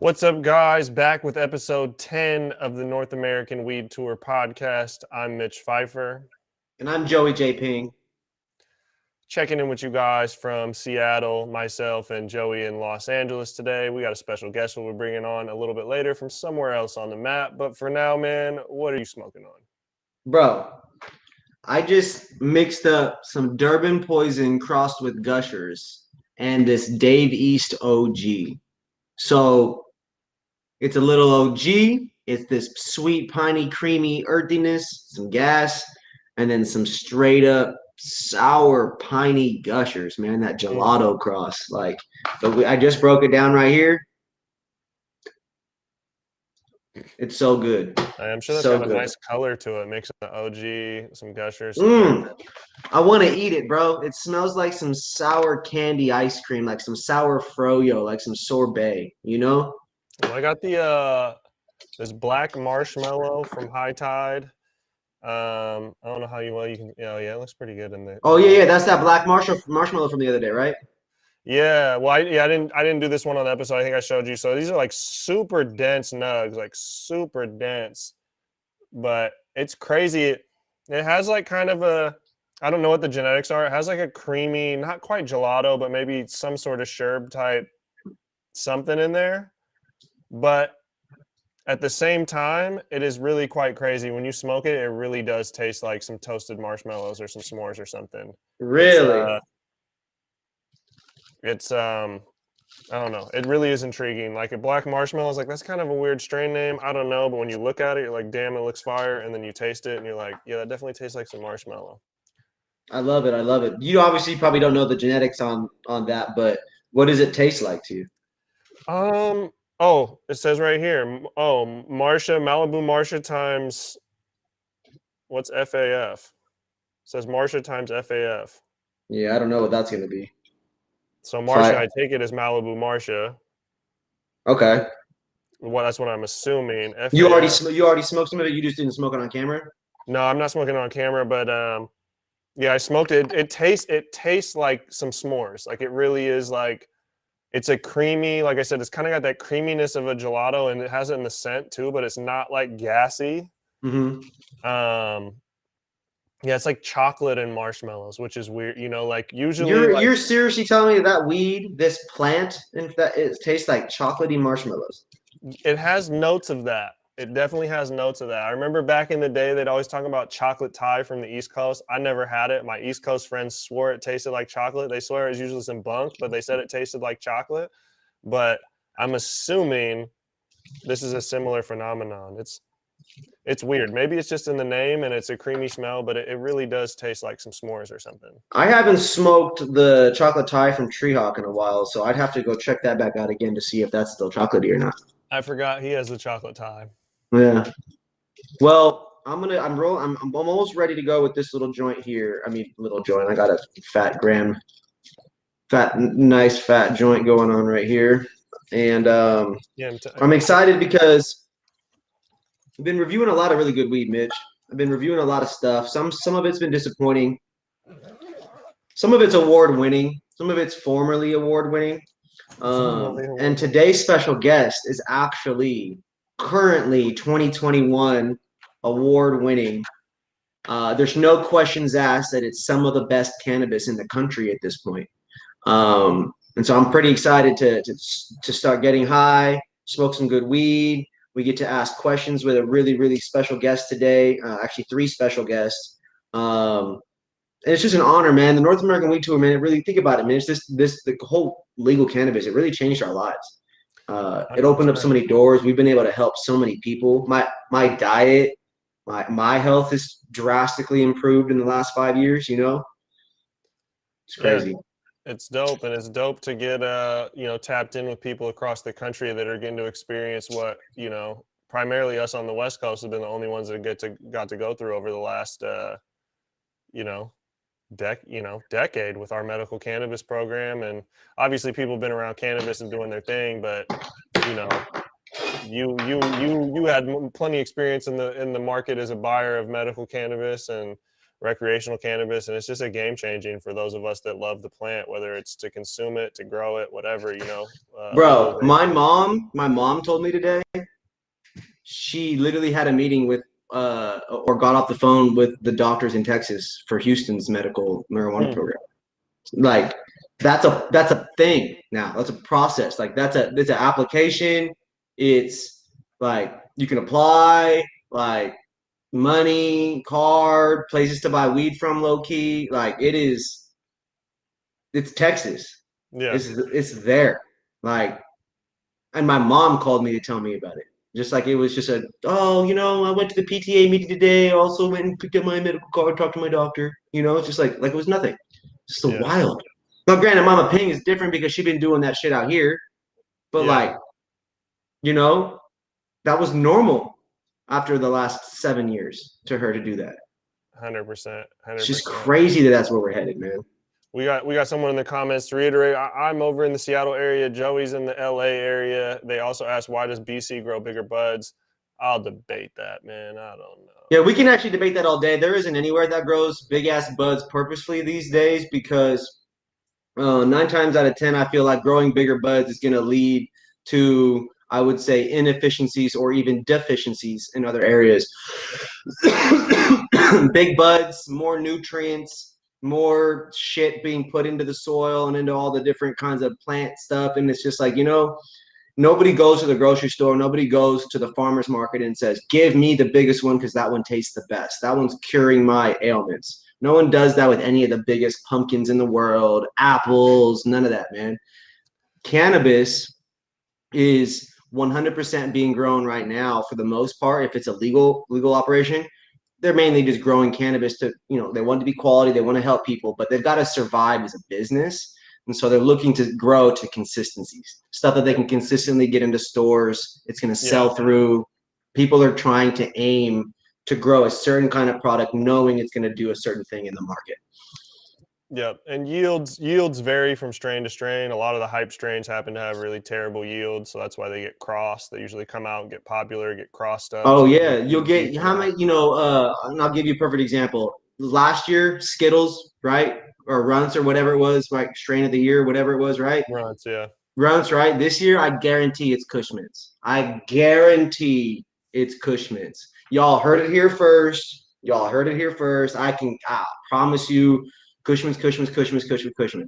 What's up, guys? Back with episode 10 of the North American Weed Tour podcast. I'm Mitch Pfeiffer. And I'm Joey J. Ping. Checking in with you guys from Seattle, myself and Joey in Los Angeles today. We got a special guest who we're bringing on a little bit later from somewhere else on the map. But for now, man, what are you smoking on? Bro, I just mixed up some Durban poison crossed with Gushers and this Dave East OG. So it's a little OG. It's this sweet, piney, creamy earthiness, some gas, and then some straight up sour, piney Gushers, man. That gelato cross. I just broke it down right here. It's so good. I'm sure that's So got a good. nice color to it, mixing the OG, some Gushers. I want to eat it, bro. It smells like some sour candy ice cream, like some sour froyo, like some sorbet, you know? Well, I got the this black marshmallow from High Tide. I don't know how you can. Yeah, it looks pretty good in there. Oh yeah, that's that black marshmallow from the other day, right? Yeah, well, I didn't do this one on the episode. I think I showed you. So these are like super dense nugs, like super dense, but it's crazy. It has like kind of a, I don't know what the genetics are. It has like a creamy, not quite gelato, but maybe some sort of sherb type something in there. But at the same time, it is really quite crazy. When you smoke it, it really does taste like some toasted marshmallows or some s'mores or something. Really? It's I don't know. It really is intriguing. Like a black marshmallow is like, that's kind of a weird strain name. I don't know, but when you look at it, you're like, damn, it looks fire. And then you taste it and you're like, yeah, that definitely tastes like some marshmallow. I love it. I love it. You obviously probably don't know the genetics on that, but what does it taste like to you? Oh, it says right here. Oh, Malibu Marsha times what's FAF? It says Marsha times FAF. Yeah, I don't know what that's gonna be. So Marsha, I take it as Malibu Marsha. Okay. Well, that's what I'm assuming. FAF, You already smoked some of it. You just didn't smoke it on camera. No, I'm not smoking it on camera, but yeah, I smoked it. It tastes like some s'mores. Like it really is like, it's a creamy, like I said, it's kind of got that creaminess of a gelato, and it has it in the scent too, but it's not like gassy. Mm-hmm. Yeah, it's like chocolate and marshmallows, which is weird. You know, like usually You're seriously telling me that weed, this plant, and that it tastes like chocolatey marshmallows? it has notes of that. It definitely has notes of that. I remember back in the day, they'd always talk about chocolate Thai from the East Coast. I never had it. My East Coast friends swore it tasted like chocolate. They swear it was usually some bunk, but they said it tasted like chocolate. But I'm assuming this is a similar phenomenon. It's weird. Maybe it's just in the name and it's a creamy smell, but it really does taste like some s'mores or something. I haven't smoked the chocolate Thai from Treehawk in a while, so I'd have to go check that back out again to see if that's still chocolatey or not. I forgot he has the chocolate Thai. Yeah. Well, I'm almost ready to go with this little joint here. I mean, little joint. I got a nice fat joint going on right here, and I'm excited because I've been reviewing a lot of really good weed, Mitch. I've been reviewing a lot of stuff. Some of it's been disappointing. Some of it's award winning. Some of it's formerly award winning. And today's special guest is actually currently 2021 award winning. There's no questions asked that it's some of the best cannabis in the country at this point. And so I'm pretty excited to start getting high, smoke some good weed. We get to ask questions with a really, really special guest today. Actually, 3 special guests. And it's just an honor, man. The North American Weed Tour, man. Really think about it, man. It's the whole legal cannabis. It really changed our lives. It opened up so many doors. We've been able to help so many people. My diet, my health has drastically improved in the last 5 years. You know, it's crazy. Yeah, it's dope, and it's dope to get tapped in with people across the country that are getting to experience what primarily us on the West Coast have been the only ones that got to go through over the last decade with our medical cannabis program. And obviously people have been around cannabis and doing their thing, but you had plenty of experience in the market as a buyer of medical cannabis, and recreational cannabis, and it's just a game changing for those of us that love the plant, whether it's to consume it, to grow it, whatever, you know. Bro, my mom told me today, she literally had a meeting with or got off the phone with the doctors in Texas for Houston's medical marijuana program. Like that's a thing now. That's a process. Like it's an application. It's like you can apply, like money, card, places to buy weed from, low key. Like it's Texas. Yeah. It's there. Like, and my mom called me to tell me about it. Just like it was just I went to the PTA meeting today. Also went and picked up my medical card, talked to my doctor. It's just like it was nothing. It's so wild. Now, granted, Mama Ping is different because she's been doing that shit out here. But that was normal after the last 7 years to her to do that. 100%. It's just crazy that's where we're headed, man. We got someone in the comments to reiterate. I'm over in the Seattle area. Joey's in the LA area. They also asked, why does BC grow bigger buds? I'll debate that, man. I don't know. Yeah, we can actually debate that all day. There isn't anywhere that grows big ass buds purposefully these days because 9 times out of 10, I feel like growing bigger buds is going to lead to, I would say, inefficiencies or even deficiencies in other areas. Big buds, more nutrients, more shit being put into the soil and into all the different kinds of plant stuff. And it's just like, nobody goes to the grocery store. Nobody goes to the farmer's market and says, give me the biggest one because that one tastes the best. That one's curing my ailments. No one does that with any of the biggest pumpkins in the world, apples, none of that, man. Cannabis is 100% being grown right now for the most part. If it's a legal operation, they're mainly just growing cannabis to, they want to be quality, they want to help people, but they've got to survive as a business. And so they're looking to grow to consistencies, stuff that they can consistently get into stores. It's going to sell through. People are trying to aim to grow a certain kind of product, knowing it's going to do a certain thing in the market. Yep, and yields vary from strain to strain. A lot of the hype strains happen to have really terrible yields, so that's why they get crossed. They usually come out and get popular, get crossed up. Oh yeah, you'll get how many? And I'll give you a perfect example. Last year, Skittles, right, or Runts or whatever it was, like strain of the year, whatever it was, right? Runts, yeah. Runts, right? This year, I guarantee it's Kush Mints. I guarantee it's Kush Mints. Y'all heard it here first. I promise you. Kush Mints.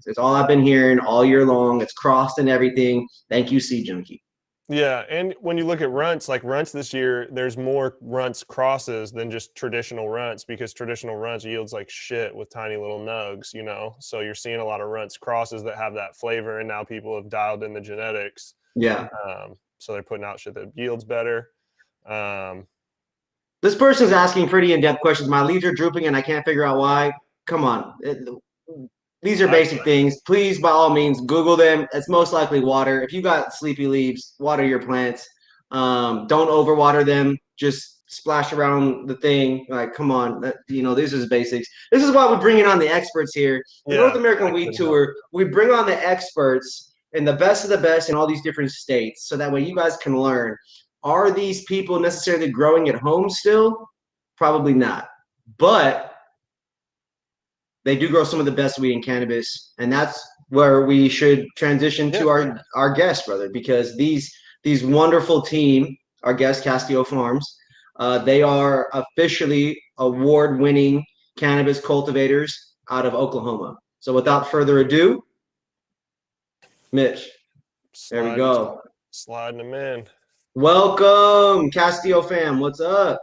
It's all I've been hearing all year long. It's crossed and everything. Thank you, Sea Junkie. Yeah, and when you look at runts, like runts this year, there's more runts crosses than just traditional runts because traditional runts yields like shit with tiny little nugs, So you're seeing a lot of runts crosses that have that flavor, and now people have dialed in the genetics. Yeah. So they're putting out shit that yields better. This person's asking pretty in-depth questions. My leaves are drooping, and I can't figure out why. Come on. These are basic things. Please, by all means, Google them. It's most likely water. If you got sleepy leaves, water your plants. Don't overwater them. Just splash around the thing. Like, come on. This is basics. This is why we're bringing on the experts here. The North American Weed Tour, we bring on the experts and the best of the best in all these different states so that way you guys can learn. Are these people necessarily growing at home still? Probably not. But they do grow some of the best weed in cannabis, and that's where we should transition to our guest, brother, because these wonderful team, our guest, Castio Farms, they are officially award-winning cannabis cultivators out of Oklahoma. So without further ado, Mitch, there we go. Sliding them in. Welcome, Castio fam. What's up?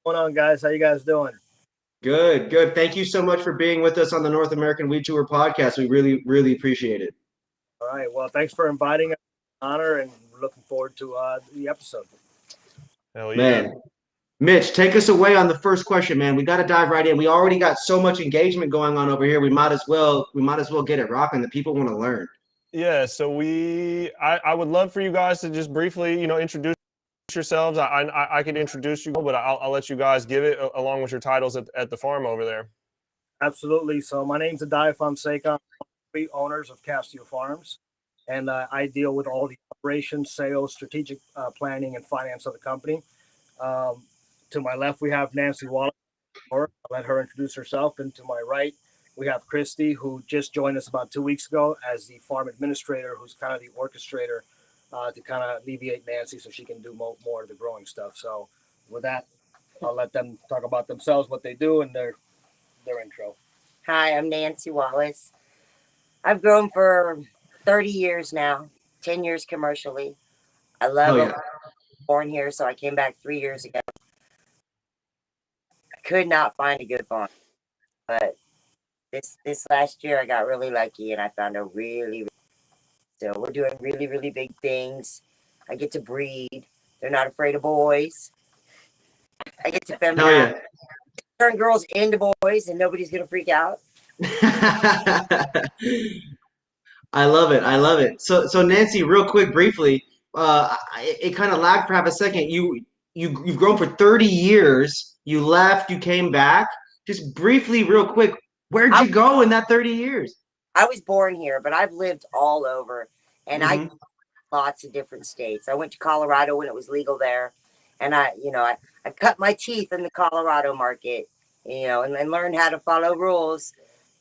What's going on, guys? How you guys doing? Good. Thank you so much for being with us on the North American Weed Tour podcast. We really, really appreciate it. All right. Well, thanks for inviting us. Honor, and we're looking forward to the episode. Hell yeah. Man. Mitch, take us away on the first question, man. We got to dive right in. We already got so much engagement going on over here. We might as well get it rocking. The people want to learn. Yeah. So I would love for you guys to just briefly, introduce yourselves. I could introduce you, but I'll let you guys give it along with your titles at the farm over there. Absolutely. So my name's Adae Fonseca. I'm one of the owners of Castio Farms, and I deal with all the operations, sales, strategic planning, and finance of the company. To my left, we have Nancy Wallace, I'll let her introduce herself. And to my right, we have Christy, who just joined us about 2 weeks ago as the farm administrator, who's kind of the orchestrator to kind of alleviate Nancy so she can do more of the growing stuff. So with that, I'll let them talk about themselves, what they do, and their intro. Hi, I'm Nancy Wallace. I've grown for 30 years now, 10 years commercially. I love it. Born here, so I came back 3 years ago. I could not find a good farm, but this last year I got really lucky and I found a so we're doing really big things. I get to breed. They're not afraid of boys. I get to feminize, turn girls into boys, and nobody's gonna freak out. I love it. I love it. So Nancy, real quick, briefly, it kind of lagged for half a second. You've grown for 30 years. You left. You came back. Just briefly, real quick, where'd you go in that 30 years? I was born here, but I've lived all over, and I lots of different states. I went to Colorado when it was legal there, and I cut my teeth in the Colorado market, and learned how to follow rules.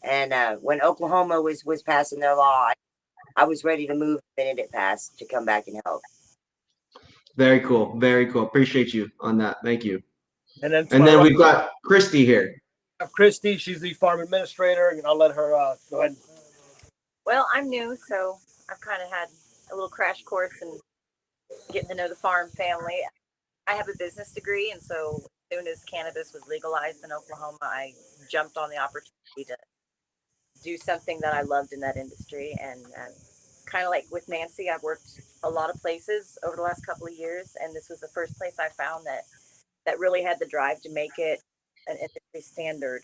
And when Oklahoma was passing their law, I was ready to move the minute it passed to come back and help. Very cool. Very cool. Appreciate you on that. Thank you. And then we've got Christy here. Christy, she's the farm administrator, and I'll let her go ahead. Well, I'm new, so I've kind of had a little crash course in getting to know the farm family. I have a business degree, and so as soon as cannabis was legalized in Oklahoma, I jumped on the opportunity to do something that I loved in that industry. And kind of like with Nancy, I've worked a lot of places over the last couple of years, and this was the first place I found that really had the drive to make it an industry standard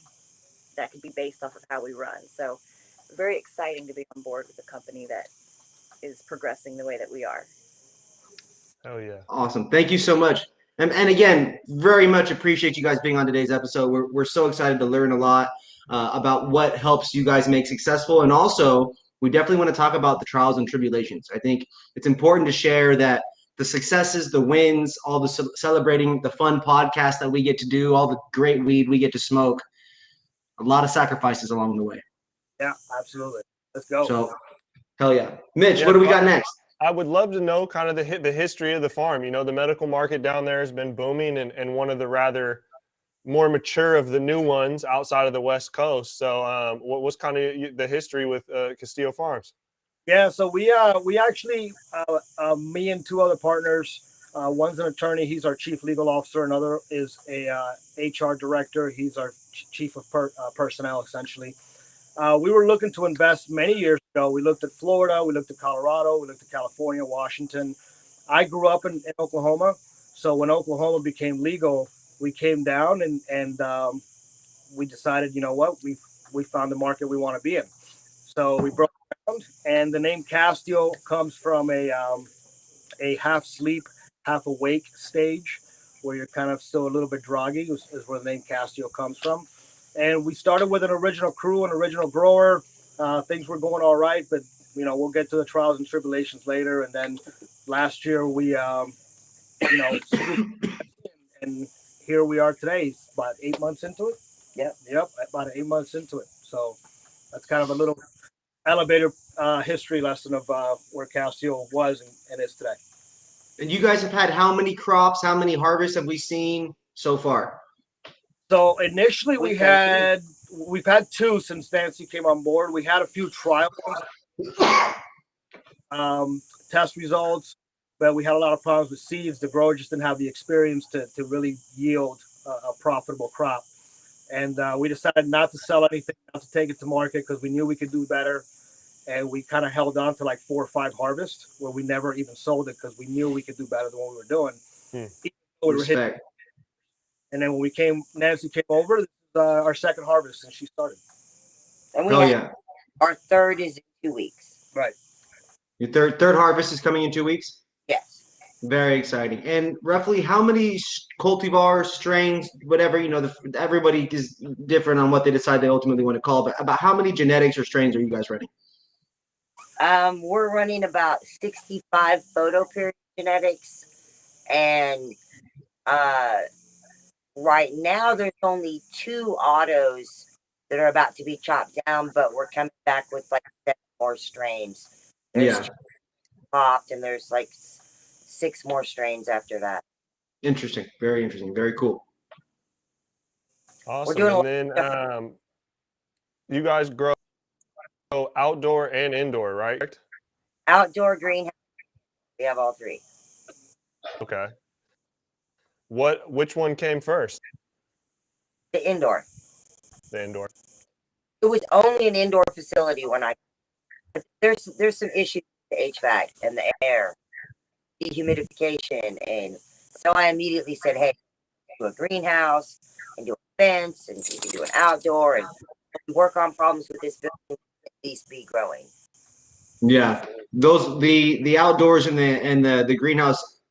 that could be based off of how we run. So very exciting to be on board with a company that is progressing the way that we are. Oh yeah. Awesome. Thank you so much. And again, very much appreciate you guys being on today's episode. We're so excited to learn a lot about what helps you guys make successful. And also, we definitely want to talk about the trials and tribulations. I think it's important to share that the successes, the wins, all the celebrating, the fun podcast that we get to do, all the great weed we get to smoke, a lot of sacrifices along the way. Yeah, absolutely. Let's go. So, hell yeah. Mitch, what do we got next? I would love to know kind of the history of the farm. The medical market down there has been booming and one of the rather more mature of the new ones outside of the West Coast. So what was kind of the history with Castio Farms? Yeah, so we actually, me and two other partners, one's an attorney, he's our chief legal officer. Another is a HR director. He's our chief of personnel, essentially. We were looking to invest many years ago. We looked at Florida, we looked at Colorado, we looked at California, Washington. I grew up in Oklahoma. So when Oklahoma became legal, we came down and we decided, you know what, we found the market we want to be in. So we broke ground, and the name Castio comes from a half sleep, half awake stage where you're kind of still a little bit groggy is where the name Castio comes from. And we started with an original crew, an original grower. Things were going all right, but we'll get to the trials and tribulations later. And then last year we, and here we are today, about 8 months into it. Yep, about 8 months into it. So that's kind of a little elevator history lesson of where Castio was and is today. And you guys have had how many crops, how many harvests have we seen so far? So initially we've had two since Nancy came on board. We had a few trial test results, but we had a lot of problems with seeds. The grower just didn't have the experience to really yield a profitable crop. And we decided not to sell anything, not to take it to market because we knew we could do better. And we kind of held on to like 4 or 5 harvests where we never even sold it because we knew we could do better than what we were doing. We were hitting. And then when Nancy came over, this is our second harvest since she started. And our third is in 2 weeks. Right. Your third harvest is coming in 2 weeks? Yes. Very exciting. And roughly how many cultivars, strains, whatever, everybody is different on what they decide they ultimately want to call, but about how many genetics or strains are you guys running? We're running about 65 photo period genetics and Right now, there's only 2 autos that are about to be chopped down, but we're coming back with like 7 more strains. There's 2 popped, and there's like 6 more strains after that. Interesting. Very interesting. Very cool. Awesome. We're doing and then you guys grow outdoor and indoor, right? outdoor, greenhouse. We have all 3. Okay. Which one came first? The indoor. The indoor. It was only an indoor facility when there's some issues with the HVAC and the air, dehumidification, and so I immediately said, hey, do a greenhouse and do a fence, and we can do an outdoor and work on problems with this building, at least be growing. Yeah, the outdoors and the greenhouse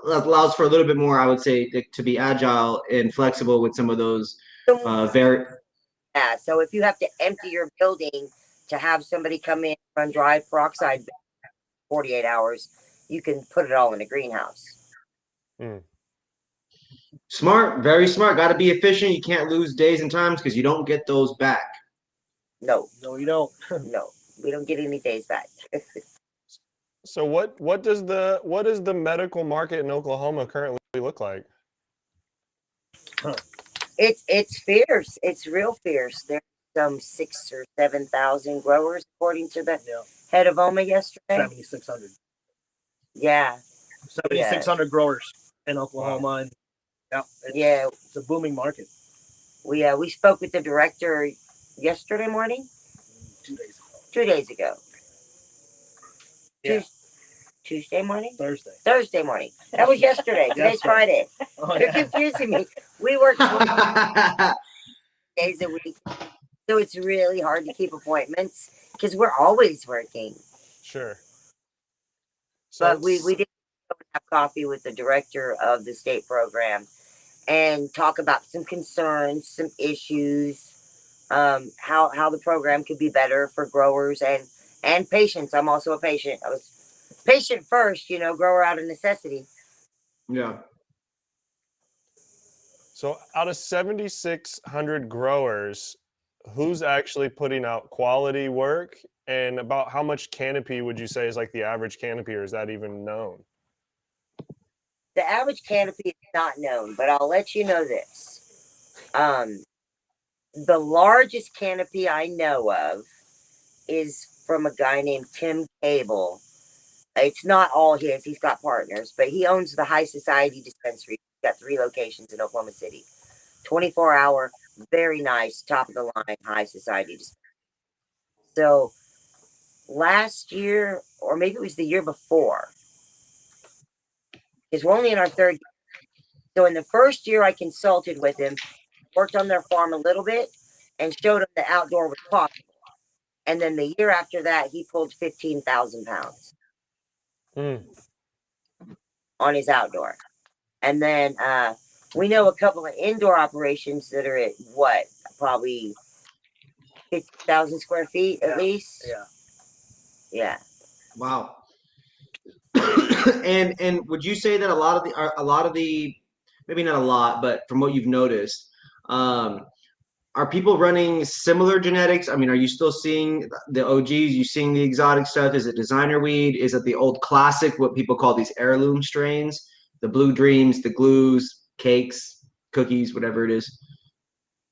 allows for a little bit more, I would say, to be agile and flexible with some of those Yeah, so if you have to empty your building to have somebody come in run dry peroxide 48 hours, you can put it all in a greenhouse. Smart, very smart. Got to be efficient. You can't lose days and times because you don't get those back. No, you don't. No, we don't get any days back. So what does the medical market in Oklahoma currently look like? It's fierce. It's real fierce. There's some 6,000 or 7,000 growers, according to the head of OMA yesterday. 7,600. Yeah. 7,600 growers in Oklahoma. Wow. And it's a booming market. We spoke with the director yesterday morning. 2 days ago. 2 days ago. Yeah. Tuesday morning? Thursday morning. That was yesterday. Today's Friday. You're confusing me. We work 20 days a week. So it's really hard to keep appointments because we're always working. Sure. So but we did have coffee with the director of the state program and talk about some concerns, some issues, how the program could be better for growers and patients. I'm also a patient. I was patient first, grower out of necessity. Yeah. So out of 7,600 growers, who's actually putting out quality work, and about how much canopy would you say is like the average canopy, or is that even known? The average canopy is not known, but I'll let you know this. The largest canopy I know of is from a guy named Tim Cable. It's not all his. He's got partners, but he owns the High Society Dispensary. He's got 3 locations in Oklahoma City. 24-hour, very nice, top of the line High Society Dispensary. So last year, or maybe it was the year before, because we're only in our 3rd year. So in the first year I consulted with him, worked on their farm a little bit, and showed him the outdoor was possible. And then the year after that, he pulled 15,000 pounds on his outdoor. And then we know a couple of indoor operations that are at probably 50,000 square feet at least. Yeah. Wow. and would you say that a lot of the maybe not a lot, but from what you've noticed, are people running similar genetics? I mean, are you still seeing the OGs? You seeing the exotic stuff? Is it designer weed? Is it the old classic, what people call these heirloom strains? The Blue Dreams, the Glues, cakes, cookies, whatever it is?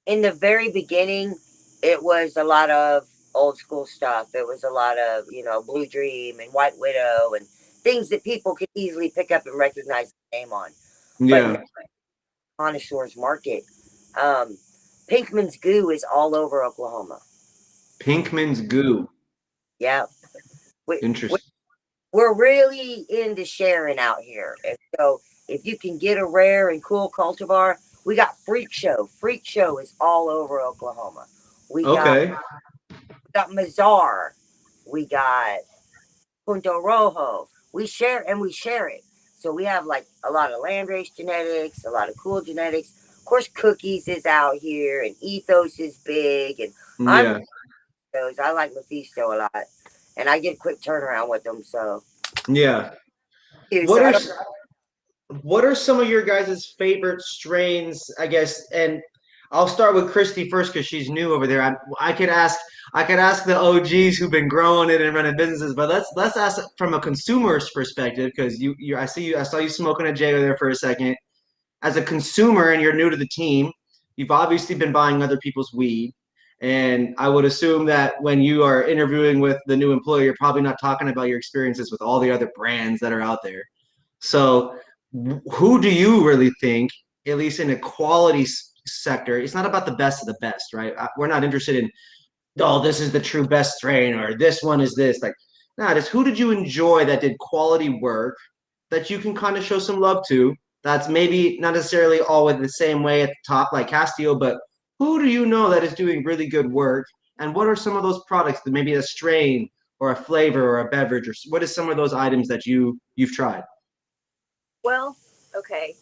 In the very beginning, it was a lot of old school stuff. It was a lot of, Blue Dream and White Widow and things that people could easily pick up and recognize the name on. Yeah. But connoisseurs market. Pinkman's Goo is all over Oklahoma. Pinkman's Goo. Yeah. Interesting. We're really into sharing out here. And so if you can get a rare and cool cultivar, we got Freak Show. Freak Show is all over Oklahoma. We got Mazar. We got Punto Rojo. We share it. So we have like a lot of landrace genetics, a lot of cool genetics. Of course, Cookies is out here, and Ethos is big, and I like Mephisto a lot, and I get a quick turnaround with them. So yeah. what are some of your guys' favorite strains, I guess? And I'll start with Christy first because she's new over there. I could ask the OGs who've been growing it and running businesses, but let's ask from a consumer's perspective because I saw you smoking a J there for a second. As a consumer and you're new to the team, you've obviously been buying other people's weed. And I would assume that when you are interviewing with the new employer, you're probably not talking about your experiences with all the other brands that are out there. So, who do you really think, at least in a quality sector, it's not about the best of the best, right? We're not interested in, oh, this is the true best strain or this one is this. Like, nah, just who did you enjoy that did quality work that you can kind of show some love to? That's maybe not necessarily all in the same way at the top like Castio, but who do you know that is doing really good work? And what are some of those products that maybe a strain or a flavor or a beverage, or what is some of those items that you've tried? Well, okay,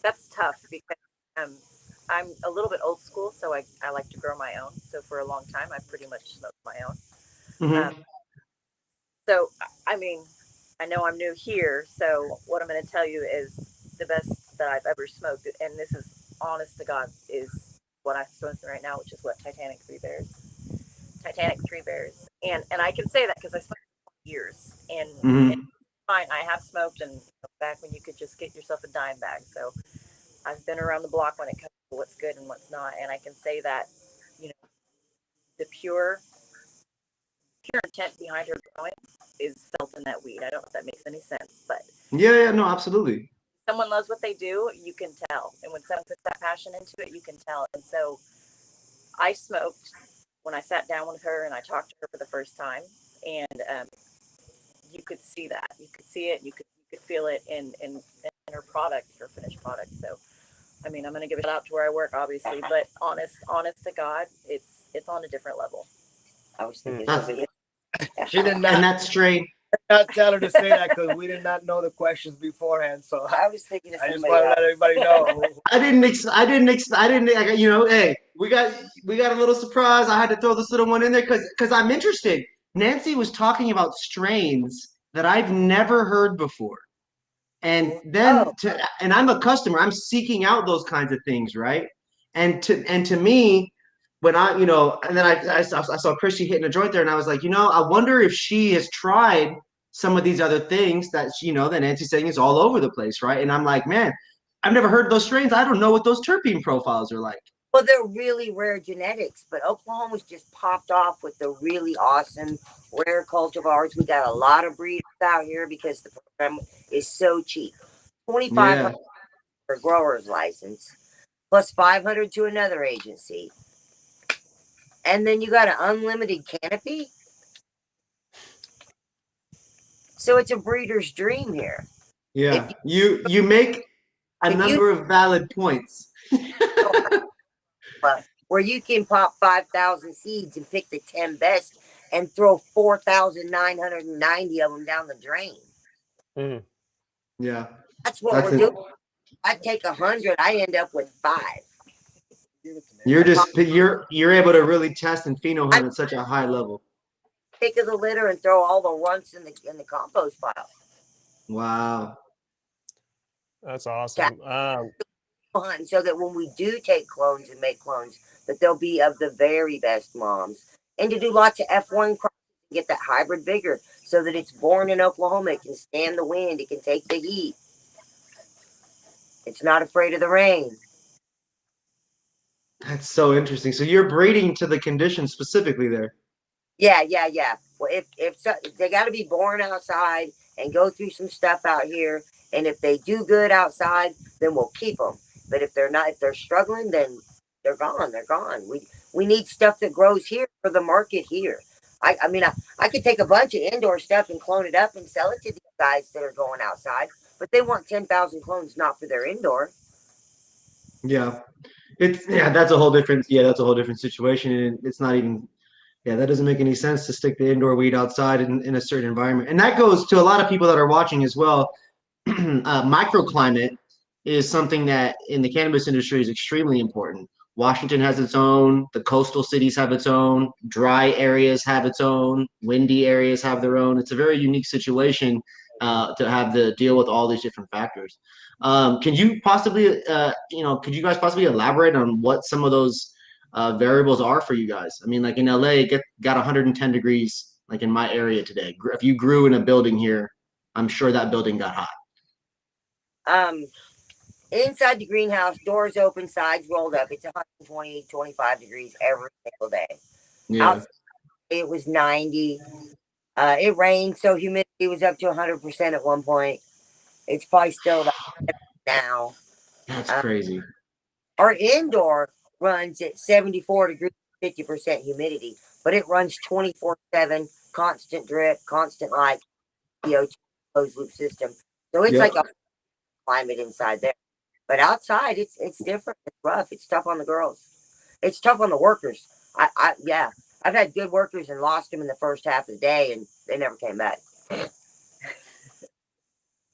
that's tough because I'm a little bit old school, so I like to grow my own. So for a long time, I pretty much smoked my own. Mm-hmm. So, I mean, I know I'm new here, so what I'm going to tell you is the best that I've ever smoked, and this is honest to God, is what I'm smoking right now, which is what Titanic Three Bears. And I can say that because I smoked for 20 years, and fine, I have smoked, and back when you could just get yourself a dime bag. So I've been around the block when it comes to what's good and what's not, and I can say that, you know, the pure intent behind her growing is felt in that weed. I don't know if that makes any sense, but yeah, no, absolutely. Someone loves what they do, you can tell. And when someone puts that passion into it, you can tell. And so I smoked when I sat down with her and I talked to her for the first time, and you could see that. You could see it. You could feel it in her product, her finished product. So, I mean, I'm going to give it out to where I work, obviously, but honest to God, it's on a different level. I was thinking something. She did not. And that strain. Not tell her to say that because we did not know the questions beforehand. So I was thinking. I just want to let everybody know. I didn't. You know, hey, we got a little surprise. I had to throw this little one in there because I'm interested. Nancy was talking about strains that I've never heard before, and then and I'm a customer. I'm seeking out those kinds of things, right? And to me, when and then I saw Christy hitting a joint there, and I was like, I wonder if she has tried some of these other things that that Nancy's saying is all over the place, right? And I'm like, man, I've never heard those strains. I don't know what those terpene profiles are like. Well, they're really rare genetics, but Oklahoma's just popped off with the really awesome rare cultivars. We got a lot of breeders out here because the program is so cheap. $2,500 for grower's license, plus $500 to another agency. And then you got an unlimited canopy. So it's a breeder's dream here. Yeah, you make a number of valid points. Where you can pop 5,000 seeds and pick the 10 best and throw 4,990 of them down the drain. Mm. Yeah, that's what we're doing. I take 100, I end up with 5. You're able to really test and pheno hunt at such a high level. Pick of the litter and throw all the runts in the compost pile. Wow, that's awesome. So that when we do take clones and make clones, that they'll be of the very best moms, and to do lots of F1 crops, get that hybrid vigor, so that it's born in Oklahoma. It can stand the wind. It can take the heat. It's not afraid of the rain. That's so interesting. So you're breeding to the conditions specifically there. Yeah. Well, if they got to be born outside and go through some stuff out here, and if they do good outside, then we'll keep them. But if they're struggling, then they're gone. They're gone. We need stuff that grows here for the market here. I mean, I could take a bunch of indoor stuff and clone it up and sell it to these guys that are going outside, but they want 10,000 clones, not for their indoor. Yeah, that's a whole different situation, and it's not even. Yeah, that doesn't make any sense to stick the indoor weed outside in a certain environment, and that goes to a lot of people that are watching as well. Microclimate is something that in the cannabis industry is extremely important. Washington has its own, the coastal cities have its own, dry areas have its own, windy areas have their own. It's a very unique situation. to have to deal with all these different factors. Can you possibly, could you guys possibly elaborate on what some of those variables are for you guys? I mean, like in LA, it got 110 degrees, like in my area today. If you grew in a building here, I'm sure that building got hot. Inside the greenhouse, doors open, sides rolled up. It's 120, 25 degrees every single day. Yeah. Outside, it was 90. It rained, so humidity was up to 100% at one point. It's probably still about now. That's crazy. Our indoor runs at 74 degrees, 50% humidity, but it runs 24/7, constant drip, constant light, CO2 closed loop system. So it's like a climate inside there. But outside, it's different. It's rough. It's tough on the girls. It's tough on the workers. I've had good workers and lost them in the first half of the day, and they never came back.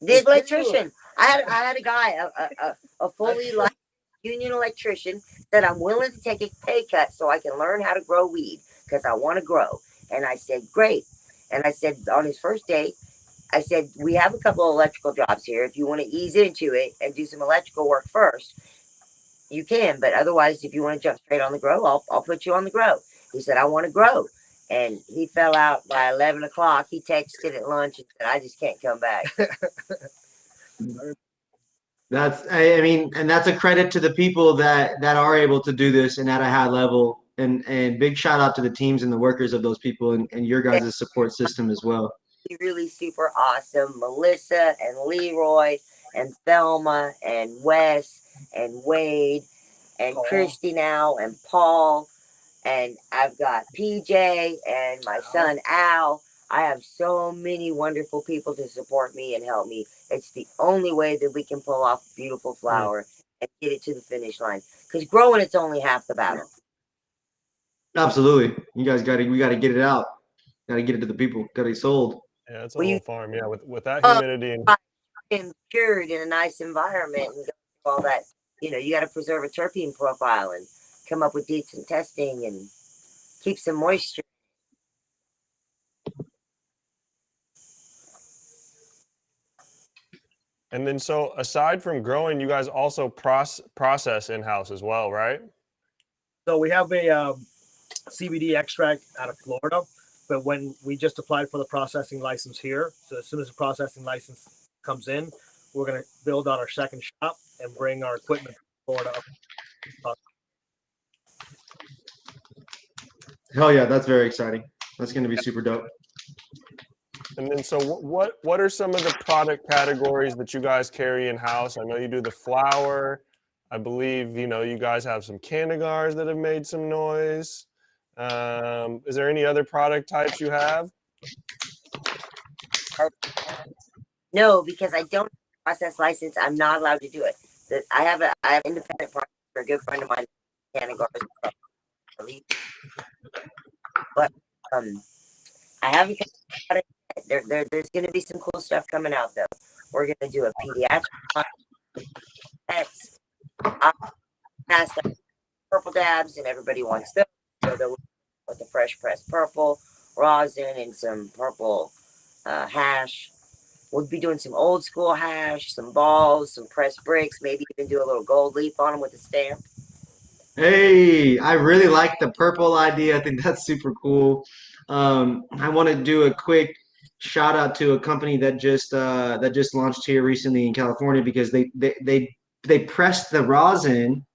The electrician. I had a guy, a fully licensed union electrician, that I'm willing to take a pay cut so I can learn how to grow weed because I want to grow. And I said, great. And I said, on his first day, I said, we have a couple of electrical jobs here. If you want to ease into it and do some electrical work first, you can. But otherwise, if you want to jump straight on the grow, I'll put you on the grow. He said, I want to grow. And he fell out by 11 o'clock. He texted at lunch and said, I just can't come back. I mean, and that's a credit to the people that are able to do this and at a high level. And big shout out to the teams and the workers of those people and your guys' support system as well. Really super awesome. Melissa and Leroy and Thelma and Wes and Wade and Christy now and Paul. And I've got PJ and my son Al. I have so many wonderful people to support me and help me. It's the only way that we can pull off beautiful flower and get it to the finish line. Because growing it's only half the battle. Absolutely. We got to get it out. Got to get it to the people. Got to be sold. Yeah, it's a whole farm. Yeah, with that humidity and cured in a nice environment and all that. You know, you got to preserve a terpene profile and come up with decent testing and keep some moisture. And then, so aside from growing, you guys also process in-house as well, right? So we have a CBD extract out of Florida, but when we just applied for the processing license here, so as soon as the processing license comes in, we're going to build out our second shop and bring our equipment from Florida up. Hell yeah, that's very exciting. That's going to be super dope. And then, so what are some of the product categories that you guys carry in-house? I know you do the flower. I believe, you guys have some cannagars that have made some noise. Is there any other product types you have? No, because I don't have a process license. I'm not allowed to do it. I have independent partner, a good friend of mine, cannagars. But I haven't. There's going to be some cool stuff coming out though. We're going to do a pediatric pets. Past purple dabs, and everybody wants those. So with the fresh pressed purple rosin and some purple hash. We'll be doing some old school hash, some balls, some pressed bricks. Maybe even do a little gold leaf on them with a stamp. Hey, I really like the purple idea. I think that's super cool. I want to do a quick shout out to a company that just launched here recently in California because they pressed the rosin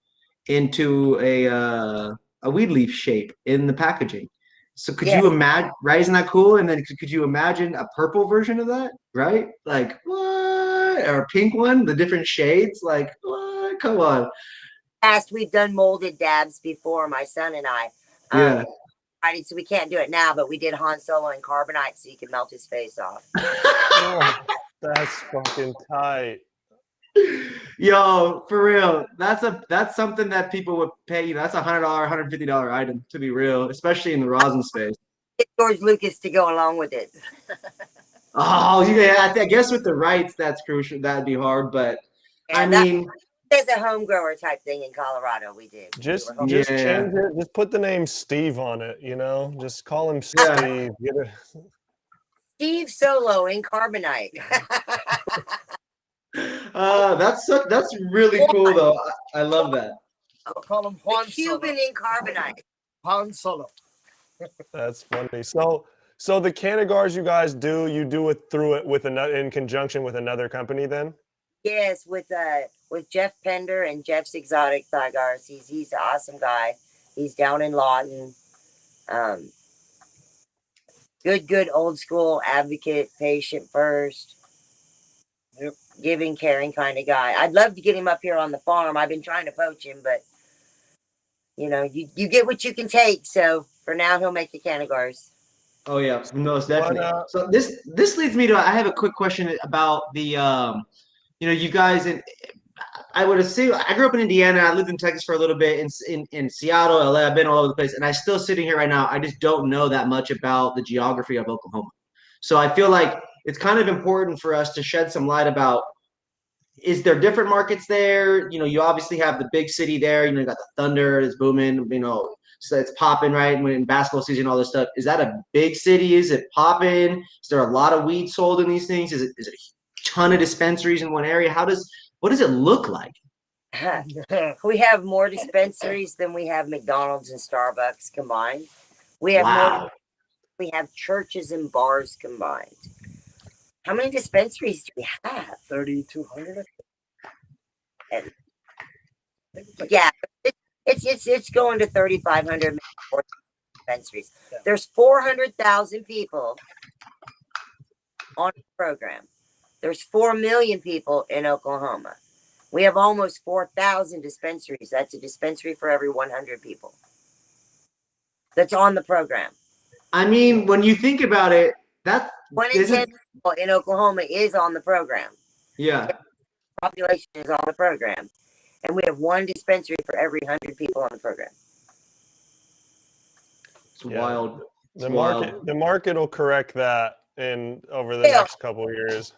into a weed leaf shape in the packaging. So could you imagine, right? Isn't that cool? And then could you imagine a purple version of that, right? Like what? Or a pink one, the different shades, like what? Come on. We've done molded dabs before, my son and I. So we can't do it now, but we did Han Solo and carbonite so you can melt his face off. Oh, that's fucking tight. Yo, for real, that's something that people would pay. That's $100, $150 item to be real, especially in the rosin space. Get George Lucas to go along with it. Oh yeah, I guess with the rights, that's crucial. That'd be hard, but I mean, there's a home grower type thing in Colorado. We did. Just change it. Just put the name Steve on it. Just call him Steve. Steve Solo in carbonite. That's really cool though. I love that. I'll call him Juan Cuban Solo. in carbonite. Juan Solo. That's funny. So the cannabis you guys do, you do it through it with another in conjunction with another company then? Yes, with Jeff Pender and Jeff's Exotic Cigars. He's an awesome guy. He's down in Lawton. Good old school advocate, patient first. Yep. Giving, caring kind of guy. I'd love to get him up here on the farm. I've been trying to poach him, but you know, you get what you can take. So for now, he'll make the cannabis. Oh yeah, most definitely. So this leads me to, I have a quick question about the you guys, and I would assume, I grew up in Indiana. I lived in Texas for a little bit, in Seattle, LA. I've been all over the place, and I still sitting here right now. I just don't know that much about the geography of Oklahoma. So I feel like it's kind of important for us to shed some light about, is there different markets there? You obviously have the big city there. You got the Thunder is booming. So it's popping, right? When in basketball season, all this stuff. Is that a big city? Is it popping? Is there a lot of weed sold in these things? Is it a ton of dispensaries in one area? What does it look like? We have more dispensaries than we have McDonald's and Starbucks combined. We have more. We have churches and bars combined. How many dispensaries do we have? 3,200. Yeah, it's going to 3,500 dispensaries. Yeah. There's 400,000 people on the program. There's 4 million people in Oklahoma. We have almost 4,000 dispensaries. That's a dispensary for every 100 people that's on the program. I mean, when you think about it, that 1 in 10 people in Oklahoma is on the program. Yeah. The population is on the program. And we have 1 dispensary for every 100 people on the program. It's wild. The market will correct that over the next couple of years.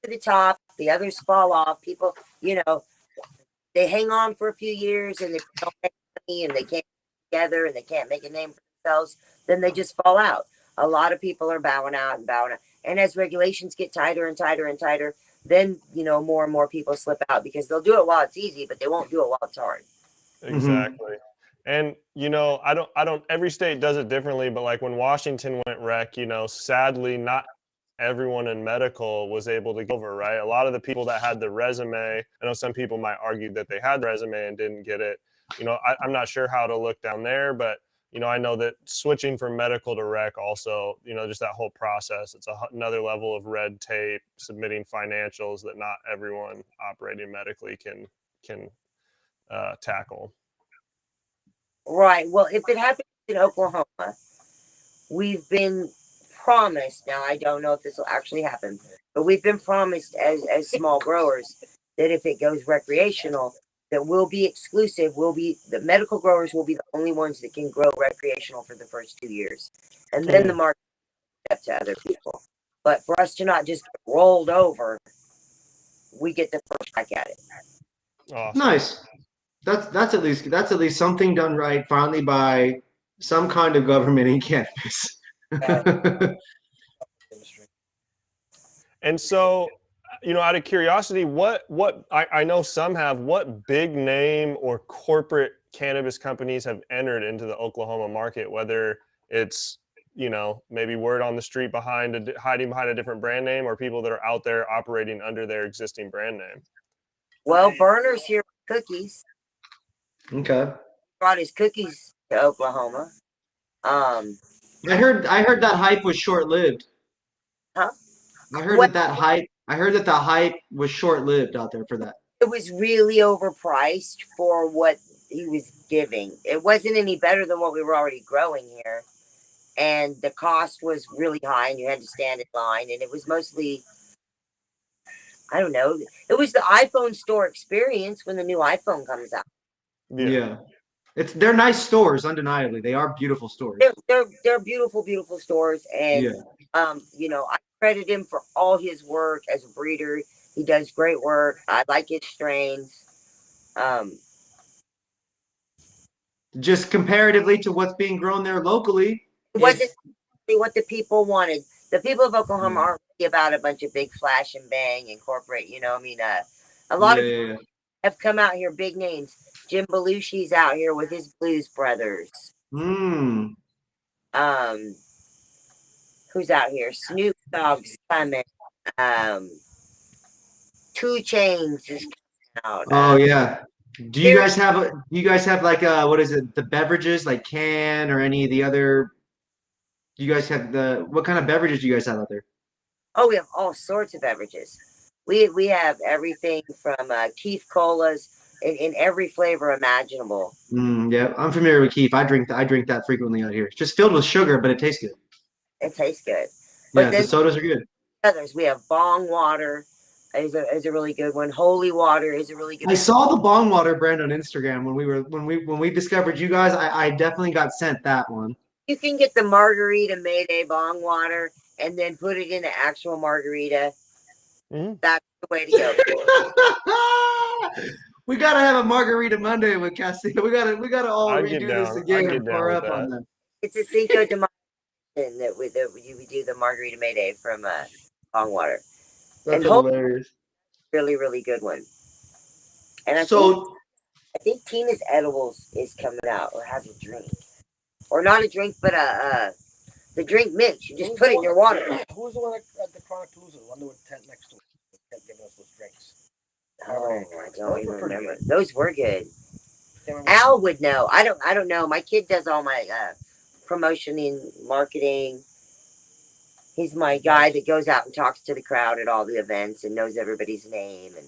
To the top, the others fall off. People, they hang on for a few years and they don't make money and they can't get together and they can't make a name for themselves. Then they just fall out. A lot of people are bowing out. And as regulations get tighter and tighter and tighter, then, more and more people slip out because they'll do it while it's easy, but they won't do it while it's hard. Exactly. And, I don't, every state does it differently, but like when Washington went rec, sadly, not everyone in medical was able to get over, right? A lot of the people that had the resume, I know some people might argue that they had the resume and didn't get it. I'm not sure how to look down there, but I know that switching from medical to rec also, just that whole process, it's another level of red tape, submitting financials that not everyone operating medically can tackle. Right. Well, if it happens in Oklahoma, we've been promised, now I don't know if this will actually happen, but we've been promised as small growers that if it goes recreational, that will be exclusive, the medical growers will be the only ones that can grow recreational for the first 2 years. And then the market up to other people. But for us to not just get rolled over, we get the first crack at it. Awesome. Nice. That's at least something done right finally by some kind of government in cannabis. And so, out of curiosity, what I know some have, what big name or corporate cannabis companies have entered into the Oklahoma market, whether it's, maybe word on the street hiding behind a different brand name, or people that are out there operating under their existing brand name? Well, Burner's here with cookies. Okay. Brought his cookies to Oklahoma. I heard that hype was short-lived. Huh? I heard that the hype was short-lived out there for that. It was really overpriced for what he was giving. It wasn't any better than what we were already growing here. And the cost was really high and you had to stand in line. And it was mostly, I don't know, it was the iPhone store experience when the new iPhone comes out. Yeah. They're nice stores, undeniably. They are beautiful stores. They're beautiful, beautiful stores. And I credit him for all his work as a breeder. He does great work. I like his strains. Just comparatively to what's being grown there locally, it wasn't what the people wanted. the people of Oklahoma aren't really about a bunch of big flash and bang and corporate. You know, I mean, a lot of people have come out here, big names. Jim Belushi's out here with his Blues Brothers. Mm. Who's out here? Snoop Dogg's coming. 2 Chains is coming out. Oh yeah. Do you guys have like what is it, the beverages like Can or any of the other, do you guys have what kind of beverages do you guys have out there? Oh, we have all sorts of beverages. We have everything from Keef colas in every flavor imaginable. Yeah, I'm familiar with Keef. I drink that frequently out here. It's just filled with sugar, but it tastes good. It tastes good. But Yeah, then the sodas are good. Others, we have Bong Water is a really good one. Holy Water is a really good I one. saw the Bong Water brand on Instagram when we discovered you guys. I definitely got sent that one. You can get the margarita Mayday Bong Water and then put it in the actual margarita. That's the way to go. We gotta have a Margarita Monday with Castio. We gotta all redo this again and pour up on them. It's a Cinco de Mayo that we do the Margarita Mayday from Bong Water. That's hilarious. Really, really good one. And I think Tina's Edibles is coming out, or has a drink, or not a drink, but the drink Mitch. You just put it in your water. Who's the one at the Chronic Palooza? The one with tent next to it, kept giving us those drinks. Oh, I don't even remember. Those were good. Al would know. I don't know. My kid does all my promotion and marketing. He's my guy that goes out and talks to the crowd at all the events and knows everybody's name. And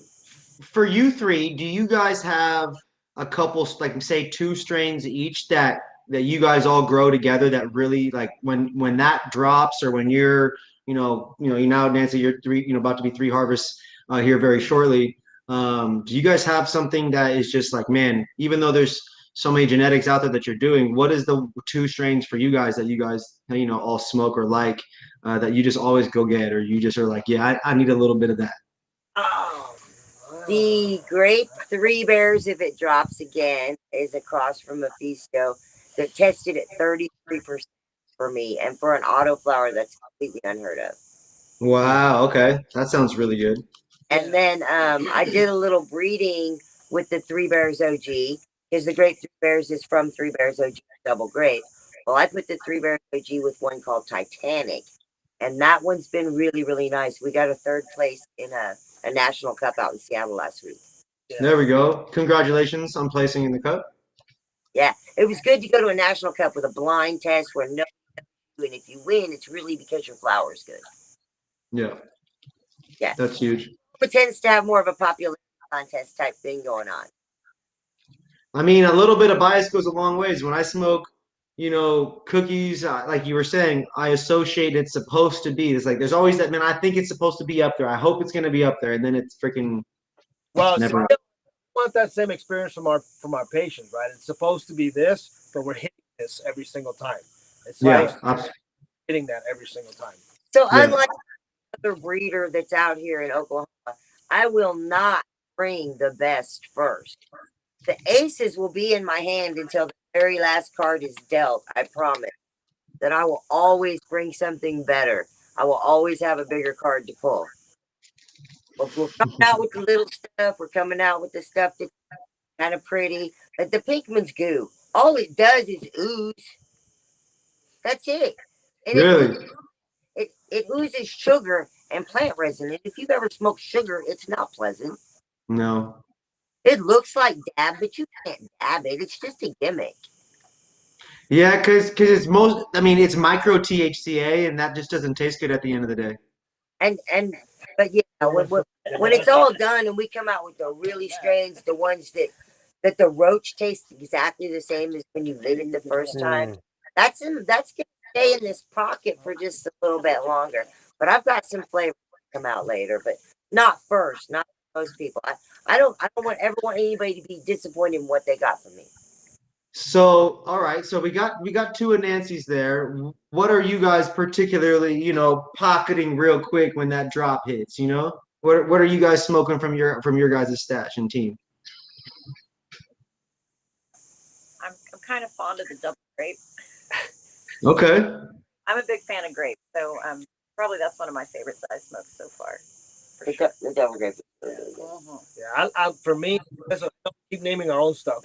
for you three, do you guys have a couple, like say 2 strains each that you guys all grow together that really, like when that drops, or when you're you now, Nancy, you're about to be 3 harvests here very shortly. Do you guys have something that is just like, man, even though there's so many genetics out there that you're doing, what is the 2 strains for you guys that you guys all smoke or like, that you just always go get, or you just are like, yeah, I need a little bit of that? The grape 3 Bears, if it drops again, is across from Mephisto that tested at 33% for me, and for an autoflower, that's completely unheard of. Wow. Okay, that sounds really good. And then I did a little breeding with the 3 Bears OG, because the grape 3 Bears is from 3 Bears OG double grape. Well, I put the 3 Bears OG with one called Titanic, and that one's been really, really nice. We got a 3rd place in a national cup out in Seattle last week. There we go. Congratulations on placing in the cup. Yeah, it was good to go to a national cup with a blind test where and if you win, it's really because your flower is good. Yeah, that's huge. It tends to have more of a popularity contest type thing going on. I mean, a little bit of bias goes a long ways. When I smoke, cookies, like you were saying, I associate it's supposed to be. It's like there's always that, man, I think it's supposed to be up there. I hope it's going to be up there, and then it's freaking never. So we want that same experience from our patients, right? It's supposed to be this, but we're hitting this every single time. It's hitting that every single time. So unlike other breeder that's out here in Oklahoma, I will not bring the best first. The aces will be in my hand until the very last card is dealt. I promise that I will always bring something better. I will always have a bigger card to pull. We're coming out with the little stuff. We're coming out with the stuff that's kind of pretty. Like the Pinkman's goo. All it does is ooze. That's it. And really? It oozes sugar and plant resin. And if you've ever smoked sugar, it's not pleasant. No. It looks like dab, but you can't dab it. It's just a gimmick. Yeah, because it's it's micro THCA, and that just doesn't taste good at the end of the day. But yeah, when it's all done and we come out with the really strains, the ones that the roach tastes exactly the same as when you lit it the first time, that's gonna stay in this pocket for just a little bit longer. But I've got some flavor to come out later, but not first, not most people. I don't want anybody to be disappointed in what they got from me. So, all right. So we got 2 of Nancy's there. What are you guys particularly, pocketing real quick when that drop hits? What are you guys smoking from your guys' stash and team? I'm kind of fond of the double grape. Okay. I'm a big fan of grape, so Probably that's one of my favorite that I smoked so far. The double grape. Yeah, for me, keep naming our own stuff.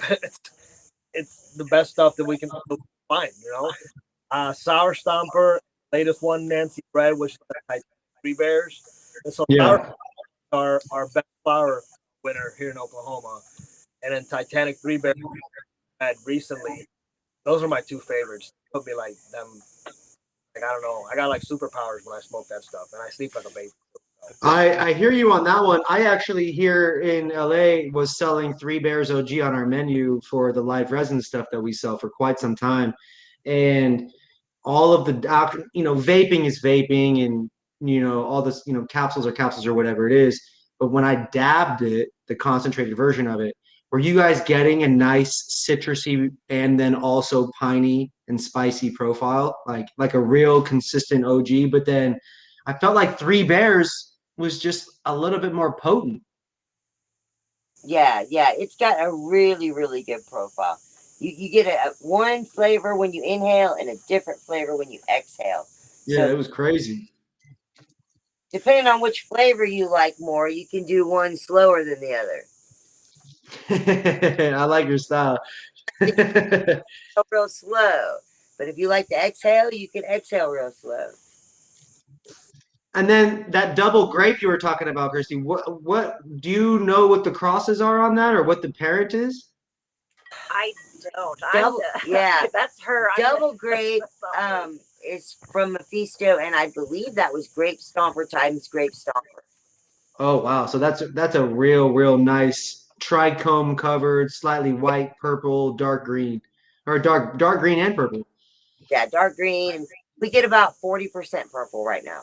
It's the best stuff that we can find. Sour Stomper, latest one, Nancy Bread, which is like Three Bears. And so Yeah. our best flower winner here in Oklahoma, and then Titanic Three Bears had recently. Those are my two favorites. Put me like them. Like, I don't know. I got like superpowers when I smoke that stuff, and I sleep like a baby. I hear you on that one. I actually here in LA was selling Three Bears OG on our menu for the live resin stuff that we sell for quite some time. And all of the vaping is vaping and all this, capsules are capsules or whatever it is. But when I dabbed it, the concentrated version of it, were you guys getting a nice citrusy and then also piney and spicy profile, like a real consistent OG? But then I felt like Three Bears was just a little bit more potent. Yeah, it's got a really, really good profile. You get a one flavor when you inhale and a different flavor when you exhale. Yeah, so, it was crazy. Depending on which flavor you like more, you can do one slower than the other. I like your style. Real slow. But if you like to exhale, you can exhale real slow. And then that double grape you were talking about, Christy, what do you know what the crosses are on that or what the parent is? I don't. Yeah. That's her. Double grape is from Mephisto, and I believe that was Grape Stomper times Grape Stomper. Oh wow. So that's a real nice trichome covered, slightly white, purple, dark green. Or dark green and purple. Yeah, dark green. We get about 40% purple right now.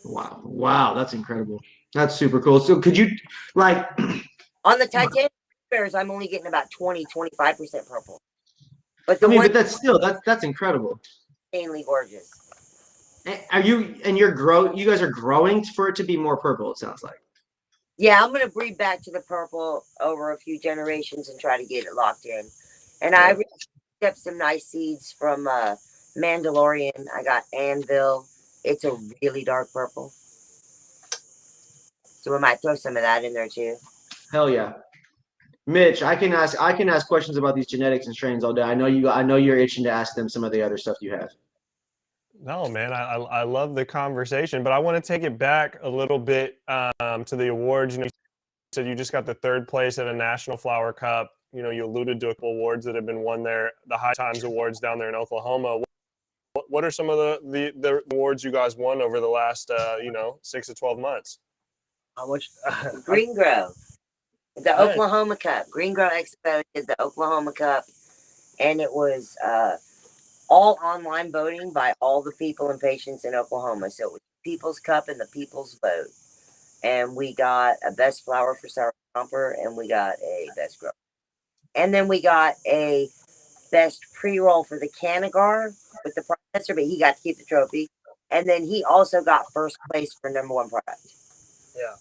Wow, that's incredible. That's super cool. So could you on the Titanic bears, I'm only getting about 20-25% purple. But but that's incredible. Insanely gorgeous. You guys are growing for it to be more purple, it sounds like. Yeah, I'm gonna breed back to the purple over a few generations and try to get it locked in. And I picked up some nice seeds from Mandalorian. I got Anvil. It's a really dark purple. So we might throw some of that in there too. Hell yeah. Mitch, I can ask questions about these genetics and strains all day. I know you're itching to ask them some of the other stuff you have. No, man, I love the conversation, but I want to take it back a little bit to the awards. You said you just got the third place at a National Flower Cup. You alluded to a couple awards that have been won there, the High Times Awards down there in Oklahoma. What are some of the awards you guys won over the last 6 to 12 months? How much? Green Grow, the Oklahoma Cup. Green Grow Expo did the Oklahoma Cup, and it was all online voting by all the people and patients in Oklahoma. So it was People's Cup and the People's Vote. And we got a best flower for Sour Stomper, and we got a best grower. And then we got a best pre-roll for the Canagar with the processor, but he got to keep the trophy. And then he also got first place for #1 product. Yeah.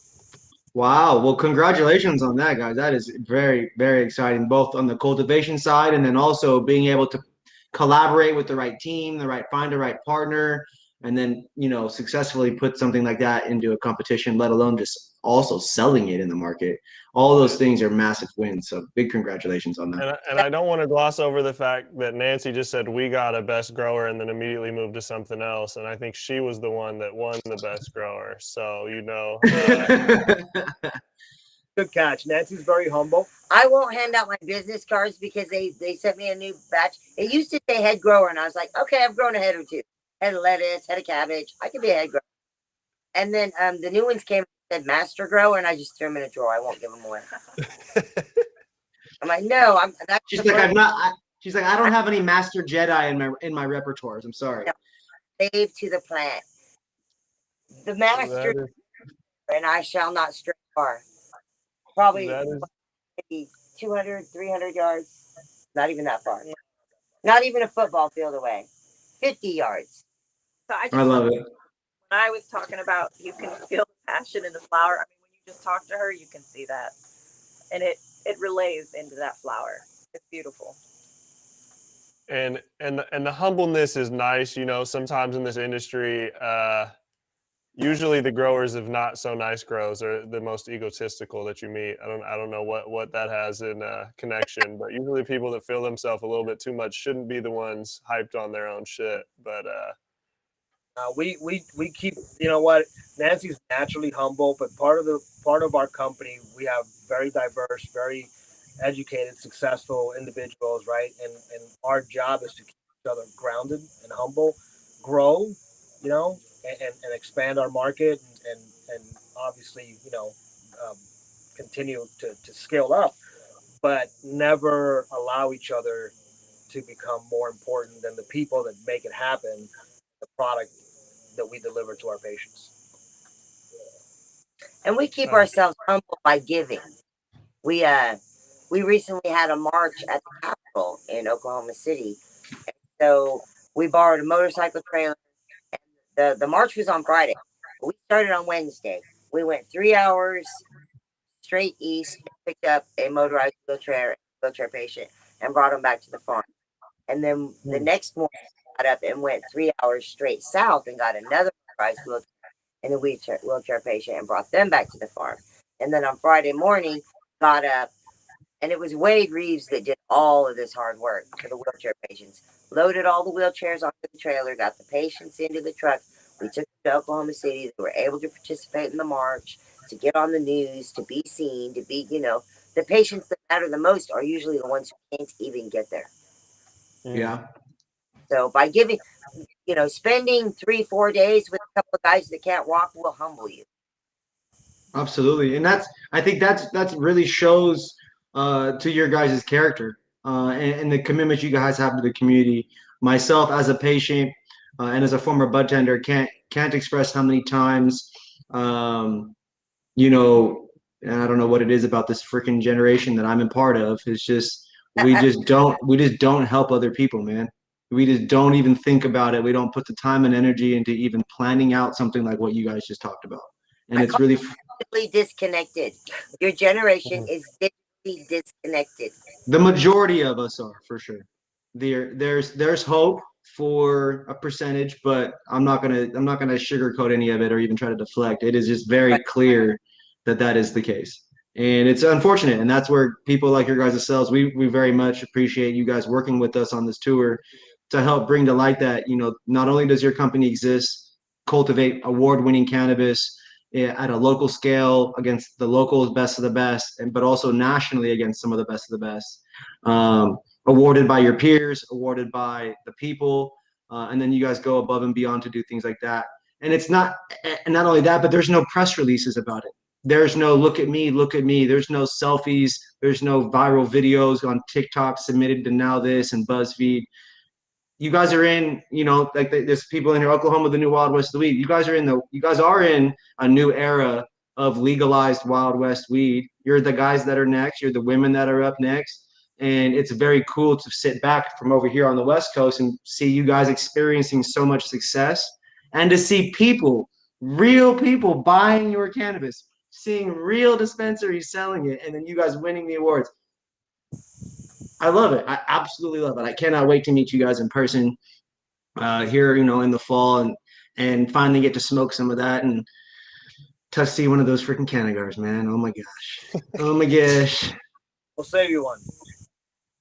Wow. Well, congratulations on that, guys. That is very, very exciting, both on the cultivation side and then also being able to collaborate with the right team, find the right partner, and then, successfully put something like that into a competition, let alone just also selling it in the market. All those things are massive wins. So big congratulations on that. And I don't want to gloss over the fact that Nancy just said we got a best grower and then immediately moved to something else. And I think she was the one that won the best grower. So, Good catch. Nancy's very humble. I won't hand out my business cards because they sent me a new batch. It used to say head grower, and I was like, okay, I've grown a head or two. Head of lettuce, head of cabbage. I can be a head grower. And then the new ones came and said master grower, and I just threw them in a drawer. I won't give them away. I'm like, no. She's like, I'm not. She's like, I don't have any master Jedi in my repertoires. I'm sorry. No, slave to the plant. The master, and I shall not stray far. Probably maybe 200, 300 yards. Not even that far. Not even a football field away. 50 yards. So I love it. When I was talking about you can feel the passion in the flower. I mean, when you just talk to her, you can see that. And it relays into that flower. It's beautiful. And the humbleness is nice. Sometimes in this industry, usually the growers of not so nice grows are the most egotistical that you meet. I don't know what that has in connection, but usually people that feel themselves a little bit too much shouldn't be the ones hyped on their own shit. But we keep, you know what, Nancy's naturally humble, but part of our company, we have very diverse, very educated, successful individuals, right? And our job is to keep each other grounded and humble, grow, you know, and expand our market, and obviously, you know, um, continue to scale up, but never allow each other to become more important than the people that make it happen, the product that we deliver to our patients. And we keep ourselves humble by giving. We recently had a march at the Capsule in Oklahoma City. And so we borrowed a motorcycle trailer. And the march was on Friday. We started on Wednesday. We went 3 hours straight east, picked up a motorized wheelchair patient, and brought him back to the farm. And then the next morning, got up and went 3 hours straight south and got another motorized wheelchair and a wheelchair patient and brought them back to the farm. And then on Friday morning, got up, and it was Wade Reeves that did all of this hard work for the wheelchair patients. Loaded all the wheelchairs onto the trailer, got the patients into the truck. We took them to Oklahoma City. They were able to participate in the march, to get on the news, to be seen, to be, you know, the patients that matter the most are usually the ones who can't even get there. Yeah. So by giving, you know, spending 3-4 days with a couple of guys that can't walk will humble you. Absolutely. And I think that's really shows to your guys' character and the commitment you guys have to the community. Myself as a patient and as a former bud tender can't express how many times you know, and I don't know what it is about this freaking generation that I'm a part of. It's just we just don't help other people, man. We just don't even think about it. We don't put the time and energy into even planning out something like what you guys just talked about. And it's really disconnected. Your generation is digitally disconnected. The majority of us are, for sure. There's hope for a percentage, but I'm not gonna sugarcoat any of it or even try to deflect. It is just very clear that is the case, and it's unfortunate. And that's where people like your guys' selves, we very much appreciate you guys working with us on this tour to help bring to light that, you know, not only does your company exist, cultivate award-winning cannabis at a local scale against the local best of the best, but also nationally against some of the best of the best. Awarded by your peers, awarded by the people, and then you guys go above and beyond to do things like that. And it's not only that, but there's no press releases about it. There's no look at me, look at me. There's no selfies. There's no viral videos on TikTok submitted to Now This and BuzzFeed. You guys are in, you know, like there's people in here, Oklahoma, the new Wild West of the weed. You guys are in a new era of legalized Wild West weed. You're the guys that are next. You're the women that are up next. And it's very cool to sit back from over here on the West Coast and see you guys experiencing so much success, and to see people, real people buying your cannabis, seeing real dispensaries selling it, and then you guys winning the awards. I love it. I absolutely love it. I cannot wait to meet you guys in person here, you know, in the fall, and finally get to smoke some of that and to see one of those freaking Cannagars, man. Oh my gosh. Oh my gosh. We'll save you one.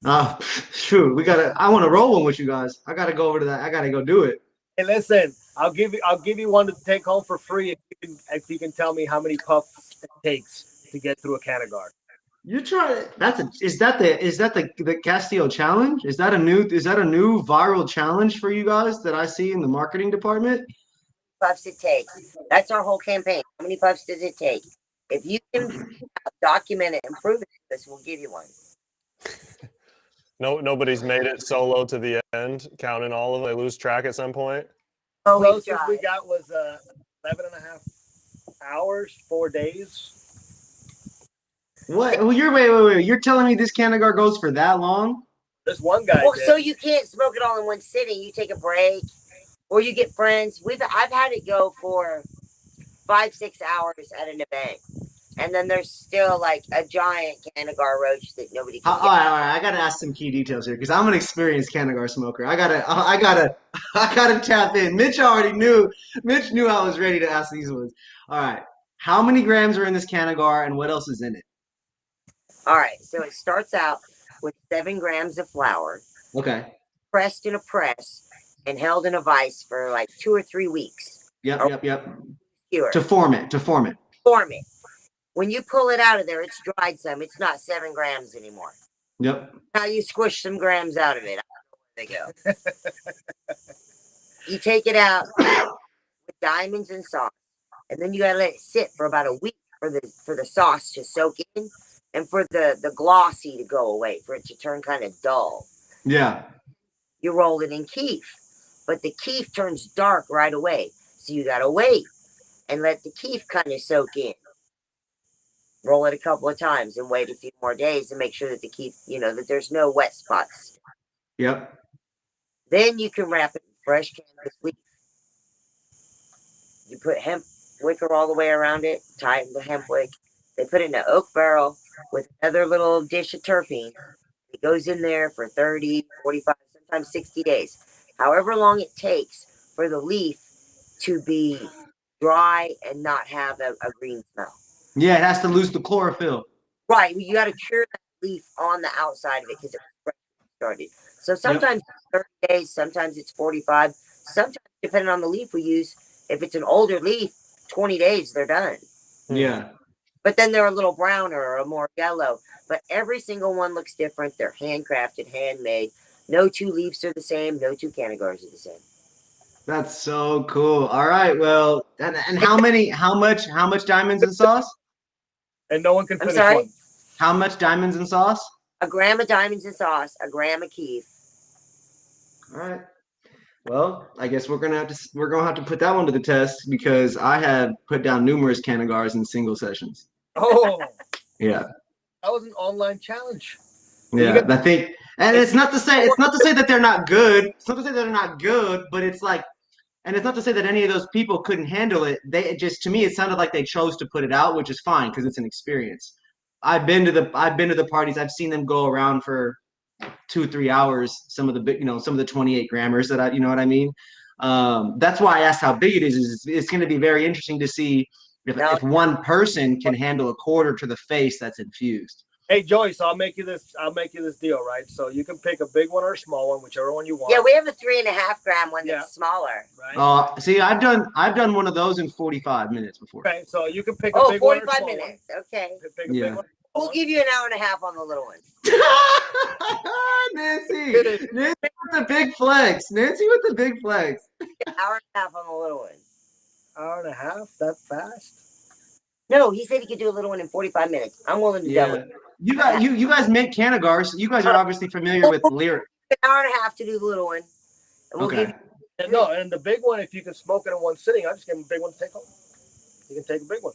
Oh, shoot. I want to roll one with you guys. I got to go over to that. I got to go do it. Hey, listen, I'll give you one to take home for free if you can tell me how many puffs it takes to get through a Cannagar. You're trying. Is that the Castio challenge? Is that a new viral challenge for you guys that I see in the marketing department? Puffs it takes. That's our whole campaign. How many puffs does it take? If you can document it and prove it to us, we'll give you one. Nobody's made it solo to the end, counting all of them. They lose track at some point. The closest we got was 11 and a half hours, 4 days. What? Well, wait. You're telling me this Cannagar goes for that long? This one guy. Well, so you can't smoke it all in one sitting. You take a break, or you get friends. I've had it go for 5-6 hours at an event. And then there's still like a giant Canagar roach that nobody can All get. right. I gotta ask some key details here because I'm an experienced Canagar smoker. I gotta tap in. Mitch knew I was ready to ask these ones. All right. How many grams are in this Canagar and what else is in it? All right, so it starts out with 7 grams of flour, Okay. pressed in a press and held in a vise for like 2 or 3 weeks. Yep. Skewer. To form it. Form it. When you pull it out of there, it's dried some. It's not 7 grams anymore. Yep. Now you squish some grams out of it. I don't know where they go. You take it out with diamonds and sauce, and then you gotta let it sit for about a week for the sauce to soak in and for the glossy to go away, for it to turn kind of dull. Yeah. You roll it in keef, but the keef turns dark right away, so you gotta wait and let the keef kind of soak in. Roll it a couple of times and wait a few more days and make sure that the keef, that there's no wet spots. Yep. Then you can wrap it in fresh canvas leaf. You put hemp wicker all the way around it, tie it in the hemp wick. They put it in an oak barrel with another little dish of terpene. It goes in there for 30, 45, sometimes 60 days. However long it takes for the leaf to be dry and not have a green smell. Yeah, it has to lose the chlorophyll. Right. You got to cure that leaf on the outside of it because it started. So sometimes it's 30 days, sometimes it's 45. Sometimes, depending on the leaf we use, if it's an older leaf, 20 days, they're done. Yeah. But then they're a little browner or a more yellow. But every single one looks different. They're handcrafted, handmade. No 2 leaves are the same. No 2 Canagars are the same. That's so cool. All right. Well, and how much diamonds and sauce? And no one can finish one. How much diamonds and sauce? 1 gram of diamonds and sauce, 1 gram of keef. All right. Well, I guess we're gonna have to put that one to the test because I have put down numerous Canagars in single sessions. Oh. Yeah. That was an online challenge. Yeah, I think, and it's not to say that they're not good. It's not to say they're not good, but it's like, and it's not to say that any of those people couldn't handle it. To me, it sounded like they chose to put it out, which is fine because it's an experience. I've been to the parties. I've seen them go around for 2-3 hours. Some of the 28 grammars that you know what I mean. That's why I asked how big it is. It's going to be very interesting to see if one person can handle a quarter to the face that's infused. Hey Joyce, I'll make you this deal, right? So you can pick a big one or a small one, whichever one you want. Yeah, we have a 3.5 gram one that's smaller. Right. See, I've done one of those in 45 minutes before. Okay, so you can pick a big one or 45 small minutes. One. Okay. Pick a big one. We'll give you an hour and a half on the little one. Nancy with the big flex. Nancy with the big flex. An hour and a half on the little one. Hour and a half? That fast? No, he said he could do a little one in 45 minutes. I'm willing to double it. You guys make Canagars. So you guys are obviously familiar with Lyric. An hour and a half to do the little one. And we'll give you and the big one, if you can smoke it in one sitting, I'll just give him a big one to take home. You can take a big one.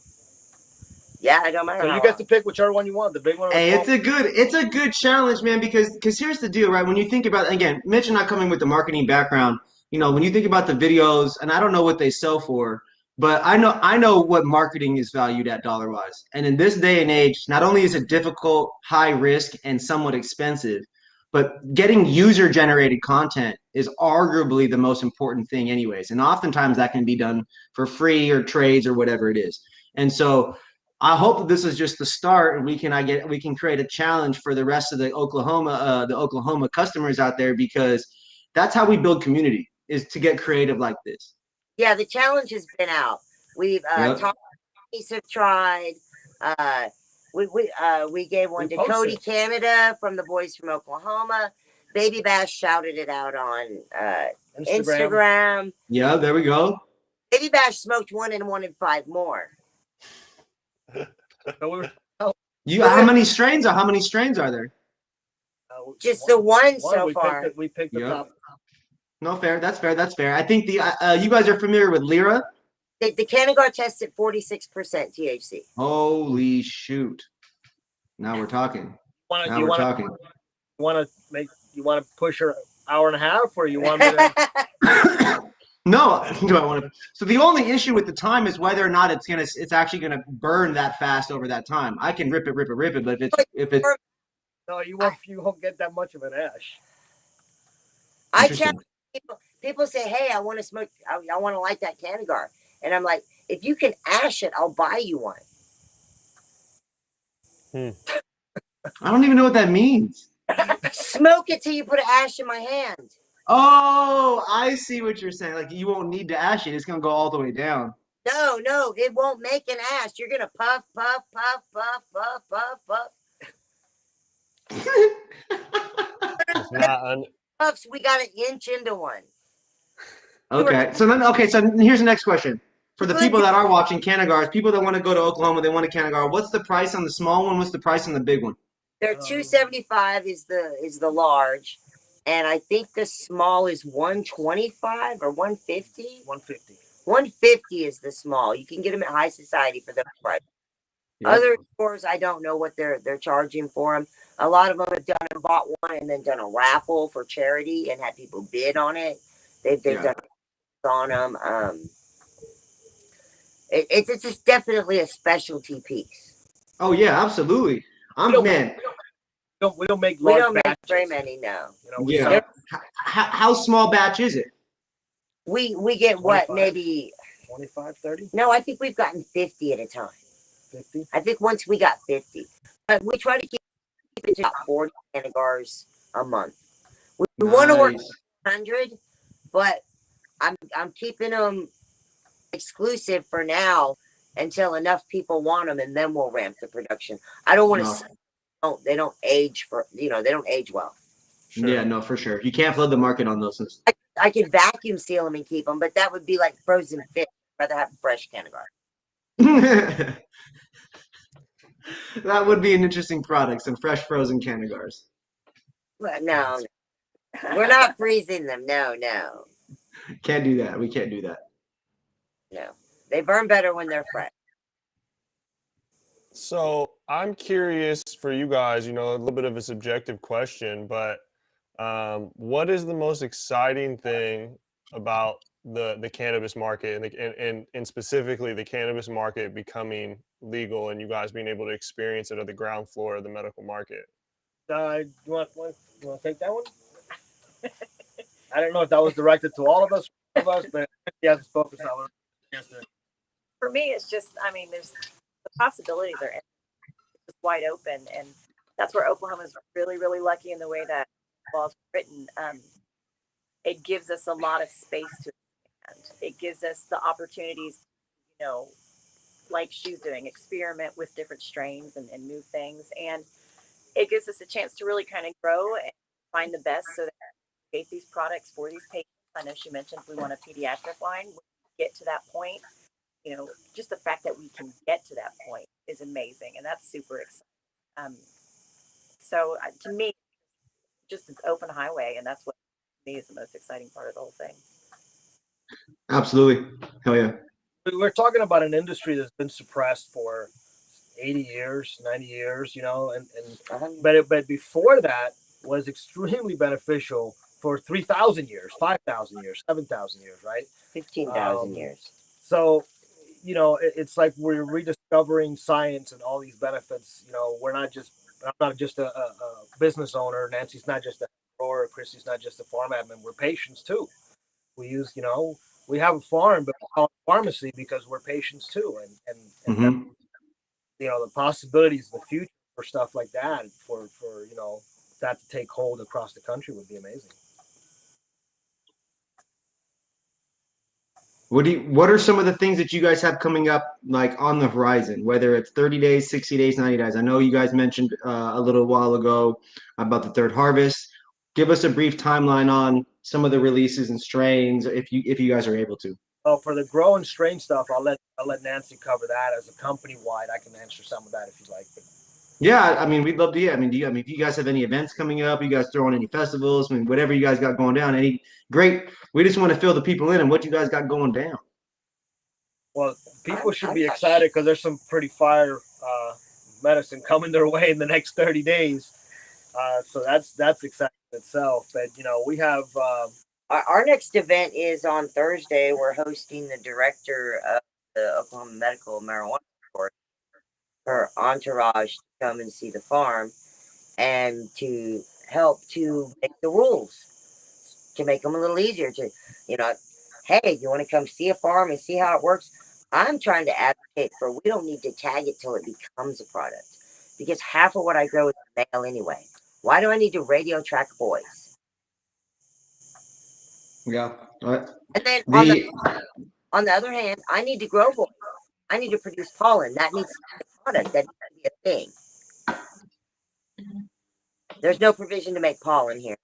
Yeah, it don't matter. So you get to pick whichever one you want, the big one or the small one. It's a good challenge, man, because here's the deal, right? When you think about, again, Mitch and I coming with the marketing background, when you think about the videos, and I don't know what they sell for, but I know what marketing is valued at dollar-wise. And in this day and age, not only is it difficult, high risk, and somewhat expensive, but getting user-generated content is arguably the most important thing anyways. And oftentimes that can be done for free or trades or whatever it is. And so I hope that this is just the start, and we can create a challenge for the rest of the Oklahoma customers out there, because that's how we build community, is to get creative like this. Yeah, the challenge has been out. We've talked. Have tried. We gave one to Cody Canada from the boys from Oklahoma. Baby Bash shouted it out on Instagram. Yeah, there we go. Baby Bash smoked one and wanted 5 more. How many strains are there? Just the one so far. We picked the top. No, fair. That's fair. I think you guys are familiar with Lyra. The Canagar tests at 46% THC. Holy shoot! Now we're talking. You want to push her hour and a half, or you want me to? No, do I want to? So the only issue with the time is whether or not it's actually gonna burn that fast over that time. I can rip it, but if it's No, you won't get that much of an ash. I challenge people. People say, "Hey, I want to smoke. I want to light that Cannagar," and I'm like, "If you can ash it, I'll buy you one." I don't even know what that means. Smoke it till you put ash in my hand. Oh, I see what you're saying. Like you won't need to ash it; it's gonna go all the way down. No, it won't make an ash. You're gonna puff, puff, puff, puff, puff, puff, puff. It's not Puffs, we got an inch into one. Okay, so here's the next question. For the people that are watching Cannagars, people that want to go to Oklahoma, they want a Cannagar. What's the price on the small one? What's the price on the big one? They're $275 is the large, and I think the small is $125 or $150. $150 is the small. You can get them at High Society for the price. Yep. Other stores, I don't know what they're charging for them. A lot of them have done and bought one and then done a raffle for charity and had people bid on it. They've done on them. It's just definitely a specialty piece. Oh yeah, absolutely. We don't make very many. No. How small batch is it? We get 25? What, maybe 25, 30? No, I think we've gotten 50 at a time. 50? I think once we got 50, but we try to keep it to about 40 Cannagars a month. We want to work 100, but I'm keeping them exclusive for now until enough people want them, and then we'll ramp the production. I don't want to. They don't age they don't age well. Sure. Yeah, no, for sure. You can't flood the market on those things. I can vacuum seal them and keep them, but that would be like frozen fish. I'd rather have a fresh Cannagar. That would be an interesting product, some fresh frozen Cannagars. Well, no, we're not freezing them. No. Can't do that. We can't do that. No, they burn better when they're fresh. So I'm curious for you guys, a little bit of a subjective question, but what is the most exciting thing about the cannabis market and specifically the cannabis market becoming legal and you guys being able to experience it at the ground floor of the medical market? You want to take that one? I don't know if that was directed to all of us, but he hasn't spoken. For me, it's just, there's the possibilities are just wide open, and that's where Oklahoma is really, really lucky in the way that laws are written. It gives us a lot of space to expand. It gives us the opportunities, like she's doing, experiment with different strains and new things, and it gives us a chance to really kind of grow and find the best so that we create these products for these patients. I know she mentioned we want a pediatric line. When we get to that point, just the fact that we can get to that point is amazing, and that's super exciting. So to me, just an open highway, and that's what to me is the most exciting part of the whole thing. Absolutely. Hell yeah. We're talking about an industry that's been suppressed for 80 years, 90 years, but before that was extremely beneficial for 3,000 years, 5,000 years, 7,000 years, right? 15,000 years. So, it's like we're rediscovering science and all these benefits. I'm not just a business owner. Nancy's not just a grower. Christy's not just a farm admin. We're patients too. We use, we have a farm, but we call it pharmacy because we're patients too. And the possibilities in the future for stuff like that, for that to take hold across the country would be amazing. What are some of the things that you guys have coming up, like on the horizon, whether it's 30 days, 60 days, 90 days? I know you guys mentioned a little while ago about the third harvest. Give us a brief timeline on some of the releases and strains, if you guys are able to. Oh, for the grow and strain stuff, I'll let Nancy cover that. As a company wide, I can answer some of that if you'd like. Yeah, we'd love to hear. If you guys have any events coming up, you guys throwing any festivals, whatever you guys got going down, great. We just want to fill the people in and what you guys got going down. Well, people should be excited because there's some pretty fire medicine coming their way in the next 30 days. So that's exciting in itself. But we have Our next event is on Thursday. We're hosting the director of the Oklahoma Medical Marijuana Board, her entourage, to come and see the farm and to help to make the rules, to make them a little easier to, you know, hey, you want to come see a farm and see how it works? I'm trying to advocate for we don't need to tag it till it becomes a product, because half of what I grow is male anyway. Why do I need to radio track boys? Yeah. Right. And then on the other hand, I need to grow boys. I need to produce pollen. That needs to be a product. That needs to be a thing. There's no provision to make pollen here.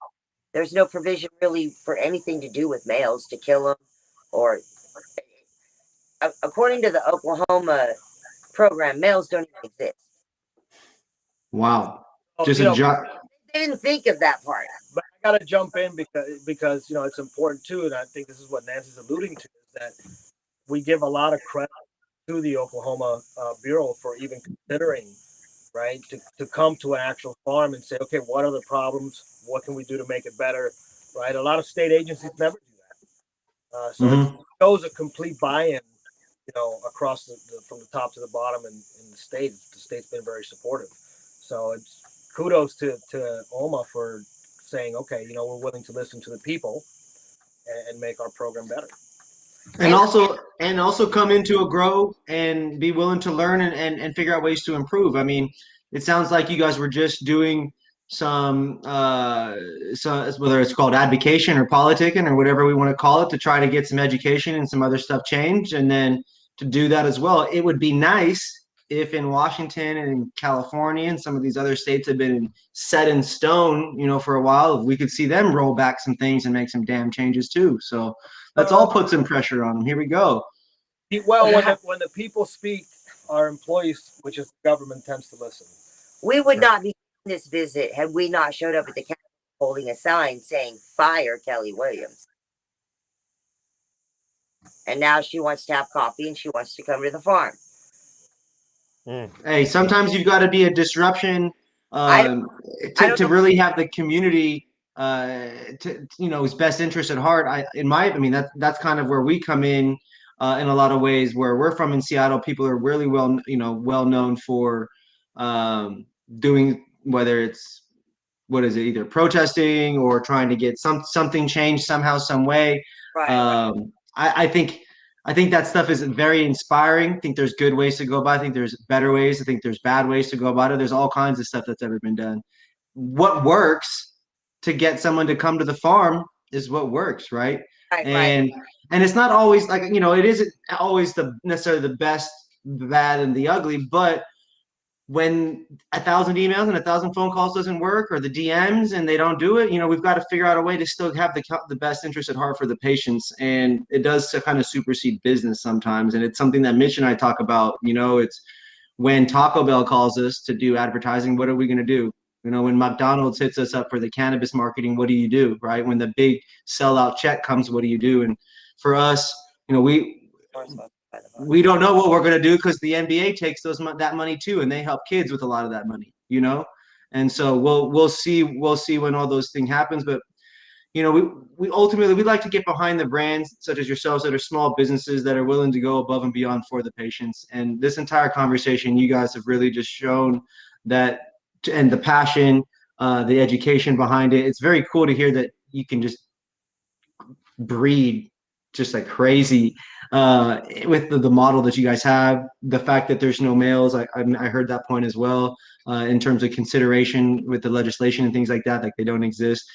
There's no provision really for anything to do with males to kill them, or according to the Oklahoma program, males don't even exist. Wow. Just a They didn't think of that part. But I got to jump in because it's important too, and I think this is what Nancy's alluding to, is that we give a lot of credit to the Oklahoma Bureau for even considering, right, to come to an actual farm and say, okay, what are the problems? What can we do to make it better? Right. A lot of state agencies never do that. So it shows a complete buy-in, across from the top to the bottom in the state. The state's been very supportive. So it's kudos to OMA for saying, okay, we're willing to listen to the people and make our program better. And also come into a grow and be willing to learn and figure out ways to improve. I mean, it sounds like you guys were just doing some whether it's called advocation or politicking or whatever we want to call it, to try to get some education and some other stuff changed. And then to do that as well, it would be nice if in Washington and in California and some of these other states have been set in stone, for a while, if we could see them roll back some things and make some damn changes too. So let's all put some pressure on them. Here we go. Well, when the people speak, our employees, which is the government, tends to listen. We would not be doing this visit had we not showed up at the Capsule holding a sign saying "Fire Kelly Williams." And now she wants to have coffee and she wants to come to the farm. Hey, sometimes you've got to be a disruption to really have the community his best interest at heart. That's kind of where we come in a lot of ways. Where we're from in Seattle, people are really well known for doing, whether it's either protesting or trying to get something changed somehow, some way. Right. I think that stuff is very inspiring. I think there's good ways to go about it. I think there's better ways. I think there's bad ways to go about it. There's all kinds of stuff that's ever been done. What works to get someone to come to the farm is what works, right? And it's not always like, it isn't always necessarily the best, the bad, and the ugly, but when 1,000 emails and 1,000 phone calls doesn't work, or the DMs and they don't do it, we've got to figure out a way to still have the best interest at heart for the patients. And it does kind of supersede business sometimes. And it's something that Mitch and I talk about. It's when Taco Bell calls us to do advertising, what are we going to do? When McDonald's hits us up for the cannabis marketing, what do you do, right? When the big sellout check comes, what do you do? And for us, we don't know what we're going to do, because the NBA takes that money too, and they help kids with a lot of that money, and so we'll see when all those things happens. But we ultimately, we'd like to get behind the brands such as yourselves that are small businesses that are willing to go above and beyond for the patients. And this entire conversation, you guys have really just shown that, and the passion, the education behind it. It's very cool to hear that you can just breed just like crazy with the model that you guys have. The fact that there's no males, I heard that point as well, in terms of consideration with the legislation and things like that, like they don't exist.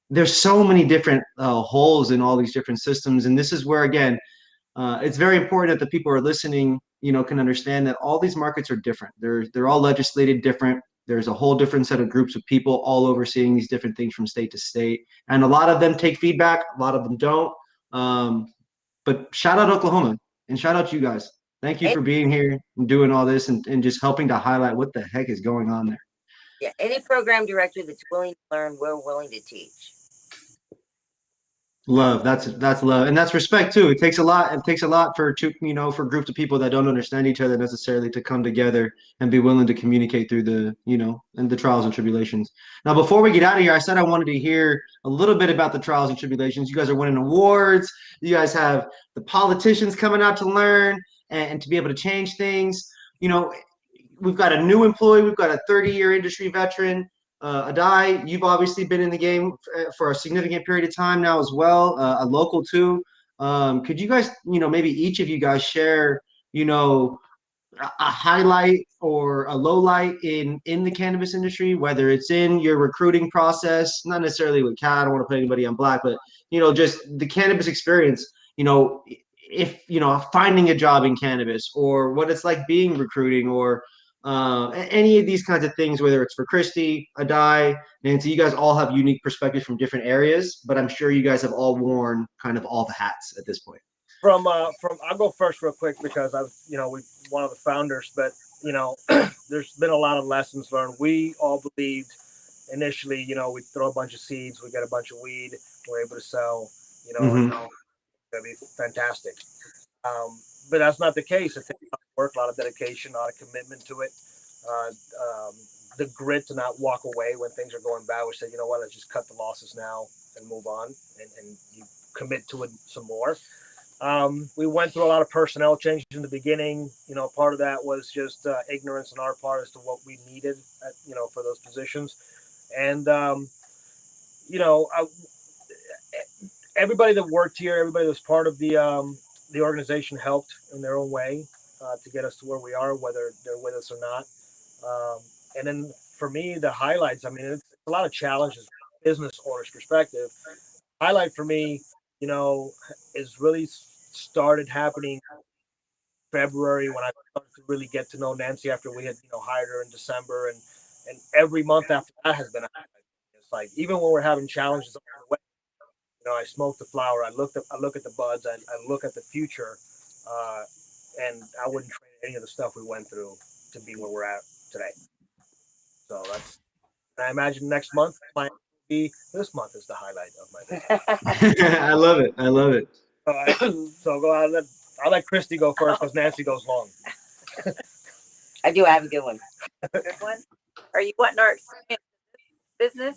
There's so many different holes in all these different systems, and this is where, again, it's very important that the people who are listening, can understand that all these markets are different. They're all legislated different. There's a whole different set of groups of people all overseeing these different things from state to state, and a lot of them take feedback, a lot of them don't. But shout out Oklahoma, and shout out you guys. Thank you for being here and doing all this and just helping to highlight what the heck is going on there. Yeah, any program director that's willing to learn, we're willing to teach. Love. That's love, and that's respect too. It takes a lot. It takes a lot for for groups of people that don't understand each other necessarily to come together and be willing to communicate through the and the trials and tribulations. Now, before we get out of here, I said I wanted to hear a little bit about the trials and tribulations. You guys are winning awards. You guys have the politicians coming out to learn and to be able to change things. We've got a new employee. We've got a 30-year industry veteran. Adae, you've obviously been in the game for a significant period of time now as well, a local too. Could you guys, maybe each of you guys share, a highlight or a low light in the cannabis industry, whether it's in your recruiting process, not necessarily with Cat, I don't want to put anybody on black, but just the cannabis experience, if finding a job in cannabis, or what it's like being recruiting, or any of these kinds of things, whether it's for Christy, Adae, Nancy. You guys all have unique perspectives from different areas, but I'm sure you guys have all worn kind of all the hats at this point. From I'll go first real quick because I've we one of the founders, but there's been a lot of lessons learned. We all believed initially, we throw a bunch of seeds, we get a bunch of weed, we're able to sell, Mm-hmm. that'd be fantastic. But that's not the case. It takes a lot of work, a lot of dedication, a lot of commitment to it. The grit to not walk away when things are going bad. We say, you know what, let's just cut the losses now and move on, and you commit to it some more. We went through a lot of personnel changes in the beginning. Part of that was just ignorance on our part as to what we needed, for those positions. And, everybody that worked here, everybody that was part of the organization helped in their own way to get us to where we are, whether they're with us or not. And then for me, the highlights, it's a lot of challenges from a business owner's perspective. Highlight for me, is really started happening February when I started to really get to know Nancy after we had, hired her in December, and every month after that has been a highlight. It's like even when we're having challenges on the way, I smoke the flower, I look at the buds, I look at the future, and I wouldn't trade any of the stuff we went through to be where we're at today. So I imagine next month might be this month is the highlight of my business. I love it. I love it. So go out. I'll let Christy go first because Nancy goes long. I do have a good one. Good one. Are you wanting our business?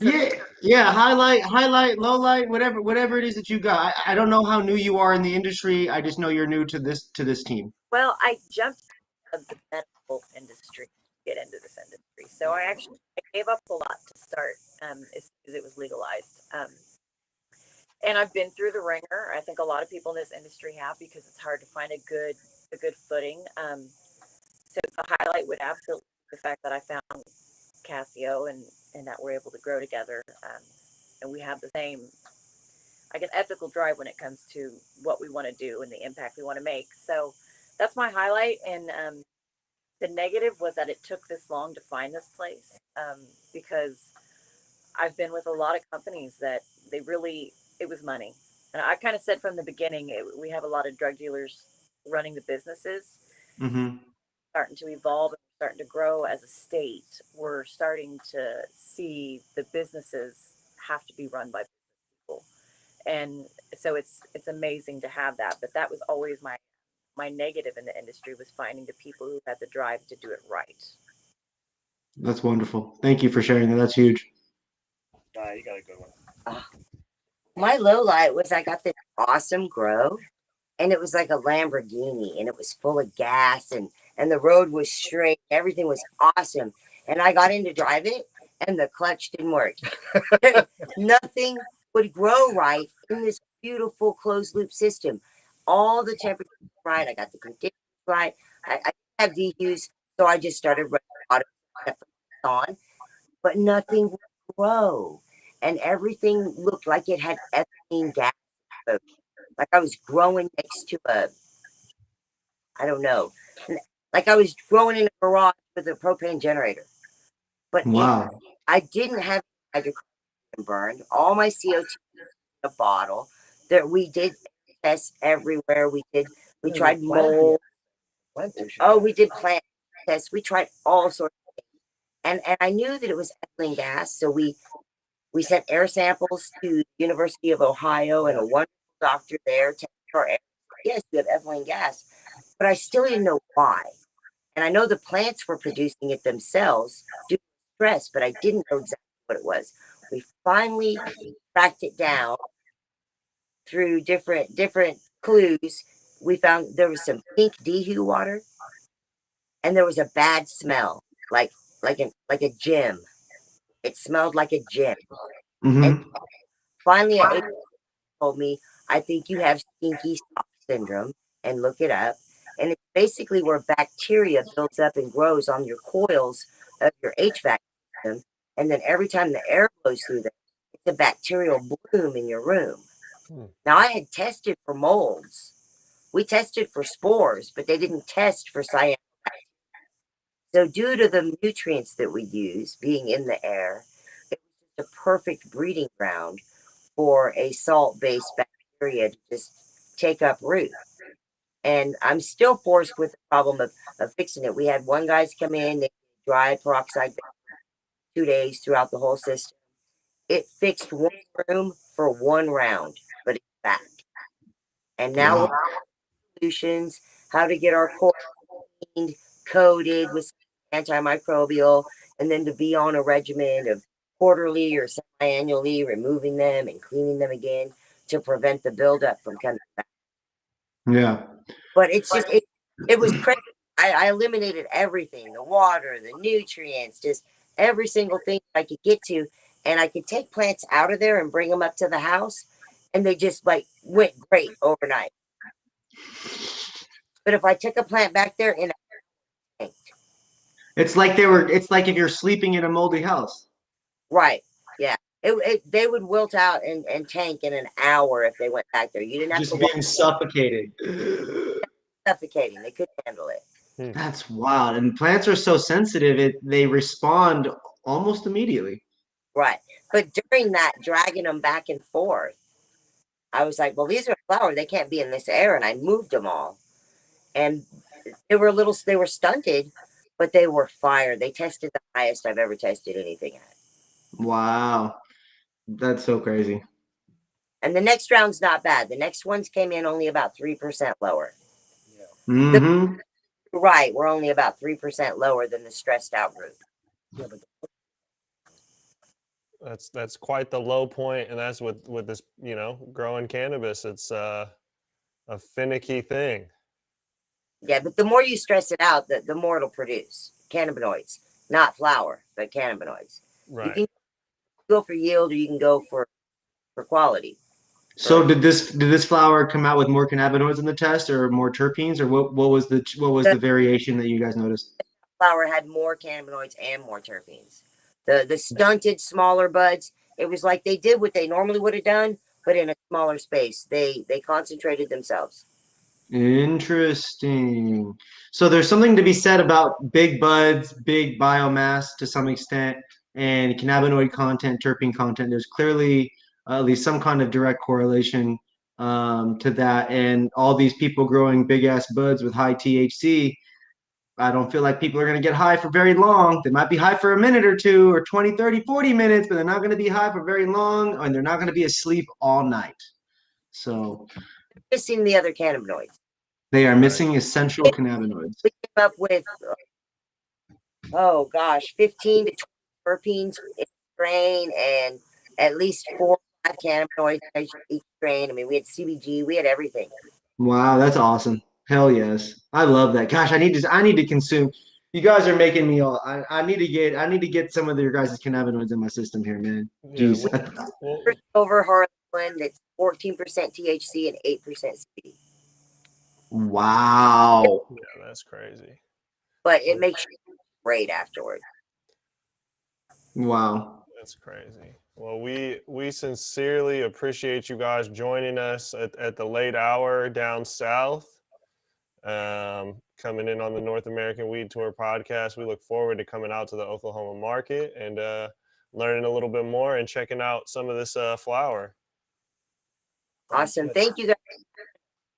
Yeah. Highlight, low light, whatever it is that you got. I don't know how new you are in the industry. I just know you're new to this team. Well, I jumped out of the medical industry to get into this industry, so I gave up a lot to start as it was legalized. And I've been through the ringer. I think a lot of people in this industry have, because it's hard to find a good footing. So the highlight would absolutely be the fact that I found Castio and that we're able to grow together. And we have the same, I guess, ethical drive when it comes to what we want to do and the impact we want to make. So that's my highlight. And the negative was that it took this long to find this place, because I've been with a lot of companies that it was money. And I kind of said from the beginning, we have a lot of drug dealers running the businesses, starting to evolve and starting to grow as a state. We're starting to see the businesses have to be run by people. And so it's amazing to have that. But that was always my negative in the industry, was finding the people who had the drive to do it right. That's wonderful. Thank you for sharing that. That's huge. You got a good one. My low light was I got this awesome grow, and it was like a Lamborghini, and it was full of gas, and the road was straight. Everything was awesome. And I got in to drive it, and the clutch didn't work. Nothing would grow right in this beautiful closed loop system. All the temperatures right. I got the conditions right. I have DUs, so I just started running on, but nothing would grow. And everything looked like it had ethylene gas. Like I was growing next to I don't know, like I was growing in a garage with a propane generator. But wow. I didn't have hydrocarbon burned. All my CO2 in a bottle. We did tests everywhere. We tried mold. We did plant tests. We tried all sorts of things. And I knew that it was ethylene gas, so we We sent air samples to the University of Ohio, and a wonderful doctor there tested our air. Yes, we have ethylene gas, but I still didn't know why. And I know the plants were producing it themselves due to stress, but I didn't know exactly what it was. We finally tracked it down through different clues. We found there was some pink dehu water, and there was a bad smell, like a gym. It smelled like a gym. And finally, an agent told me, "I think you have stinky sock syndrome," and look it up. And it's basically where bacteria builds up and grows on your coils of your HVAC system, and then every time the air blows through them, it's a bacterial bloom in your room. Now, I had tested for molds. We tested for spores, but they didn't test for cyanobacteria. So due to the nutrients that we use being in the air, it was the perfect breeding ground for a salt-based bacteria to just take up root. And I'm still forced with the problem of fixing it. We had one guy's come in, they dried peroxide 2 days throughout the whole system. It fixed one room for one round, but it's back. And now we're solutions, how to get our core cleaned, coated with antimicrobial, and then to be on a regimen of quarterly or semi-annually removing them and cleaning them again to prevent the buildup from coming back. Yeah. But it's just, it was crazy. I eliminated everything, the water, the nutrients, just every single thing I could get to. And I could take plants out of there and bring them up to the house. And they just like went great overnight. But if I took a plant back there in a tank. It's like if you're sleeping in a moldy house. Right. Yeah. They would wilt out and tank in an hour if they went back there. You didn't have Just to being suffocated. suffocating. They couldn't handle it. That's wild. And plants are so sensitive, they respond almost immediately. Right. But during that, dragging them back and forth, I was like, well, these are flowers. They can't be in this air. And I moved them all. And they were stunted, but they were fire. They tested the highest I've ever tested anything at. Wow. That's so crazy. And the next round's not bad. The next ones came in only about 3% lower. Mm-hmm. Right. We're only about 3% lower than the stressed out group. Yeah, but That's quite the low point, and that's with this, growing cannabis. It's a finicky thing. Yeah, but the more you stress it out, the more it'll produce cannabinoids, not flower, but cannabinoids. Right. You can go for yield, or you can go for quality. So did this flower come out with more cannabinoids in the test, or more terpenes, or what was the variation that you guys noticed? Flower had more cannabinoids and more terpenes. The stunted smaller buds, it was like they did what they normally would have done, but in a smaller space. They concentrated themselves. Interesting. So there's something to be said about big buds, big biomass to some extent, and cannabinoid content, terpene content. There's clearly at least some kind of direct correlation to that. And all these people growing big ass buds with high THC, I don't feel like people are going to get high for very long. They might be high for a minute or two, or 20, 30, 40 minutes, but they're not going to be high for very long, and they're not going to be asleep all night. So Missing the other cannabinoids. they are missing essential cannabinoids. We came up with, 15 to 20 terpenes in strain, and at least 4 or 5 cannabinoids each strain. I mean, we had CBG, we had everything. Wow, that's awesome. Hell yes. I love that. Gosh, I need to consume. You guys are making me all I need to get some of your guys' cannabinoids in my system here, man. Jeez. Over Harlan, that's 14% THC and 8% CBD. Wow. Yeah, that's crazy. But it makes you great afterwards. Wow. That's crazy. Well, we sincerely appreciate you guys joining us at the late hour down south, coming in on the North American Weed Tour podcast. We look forward to coming out to the Oklahoma market and learning a little bit more and checking out some of this flower. Awesome. Thank you guys.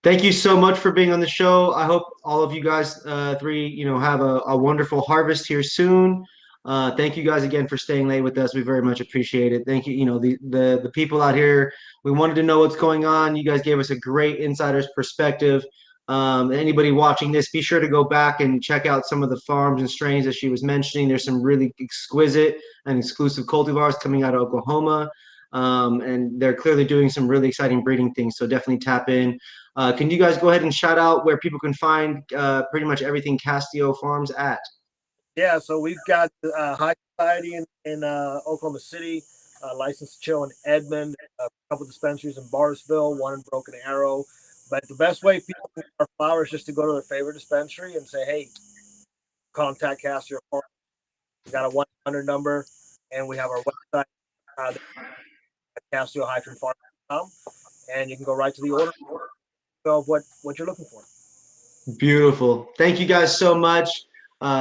Thank you so much for being on the show. I hope all of you guys three, have a wonderful harvest here soon. Thank you guys again for staying late with us. We very much appreciate it. Thank you. You know, the people out here, we wanted to know what's going on. You guys gave us a great insider's perspective. Anybody watching this, be sure to go back and check out some of the farms and strains that she was mentioning. There's some really exquisite and exclusive cultivars coming out of Oklahoma. And they're clearly doing some really exciting breeding things. So definitely tap in. Can you guys go ahead and shout out where people can find pretty much everything Castio Farms at? Yeah, so we've got High Society in Oklahoma City, License to Chill in Edmond, a couple dispensaries in Barnesville, one in Broken Arrow. But the best way people can get our flowers is just to go to their favorite dispensary and say, hey, contact Castio Farms. We got a 100 number, and we have our website, Castio-Farms.com, and you can go right to the order of what you're looking for. Beautiful. Thank you guys so much.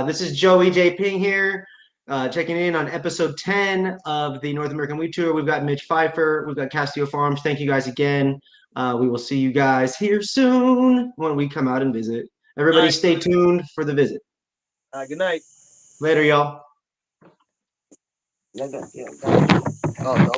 This is Joey J. Ping here, checking in on episode 10 of the North American Weed Tour. We've got Mitch Pfeiffer. We've got Castio Farms. Thank you guys again. We will see you guys here soon when we come out and visit. Everybody stay tuned for the visit. Good night. Later, y'all. Oh,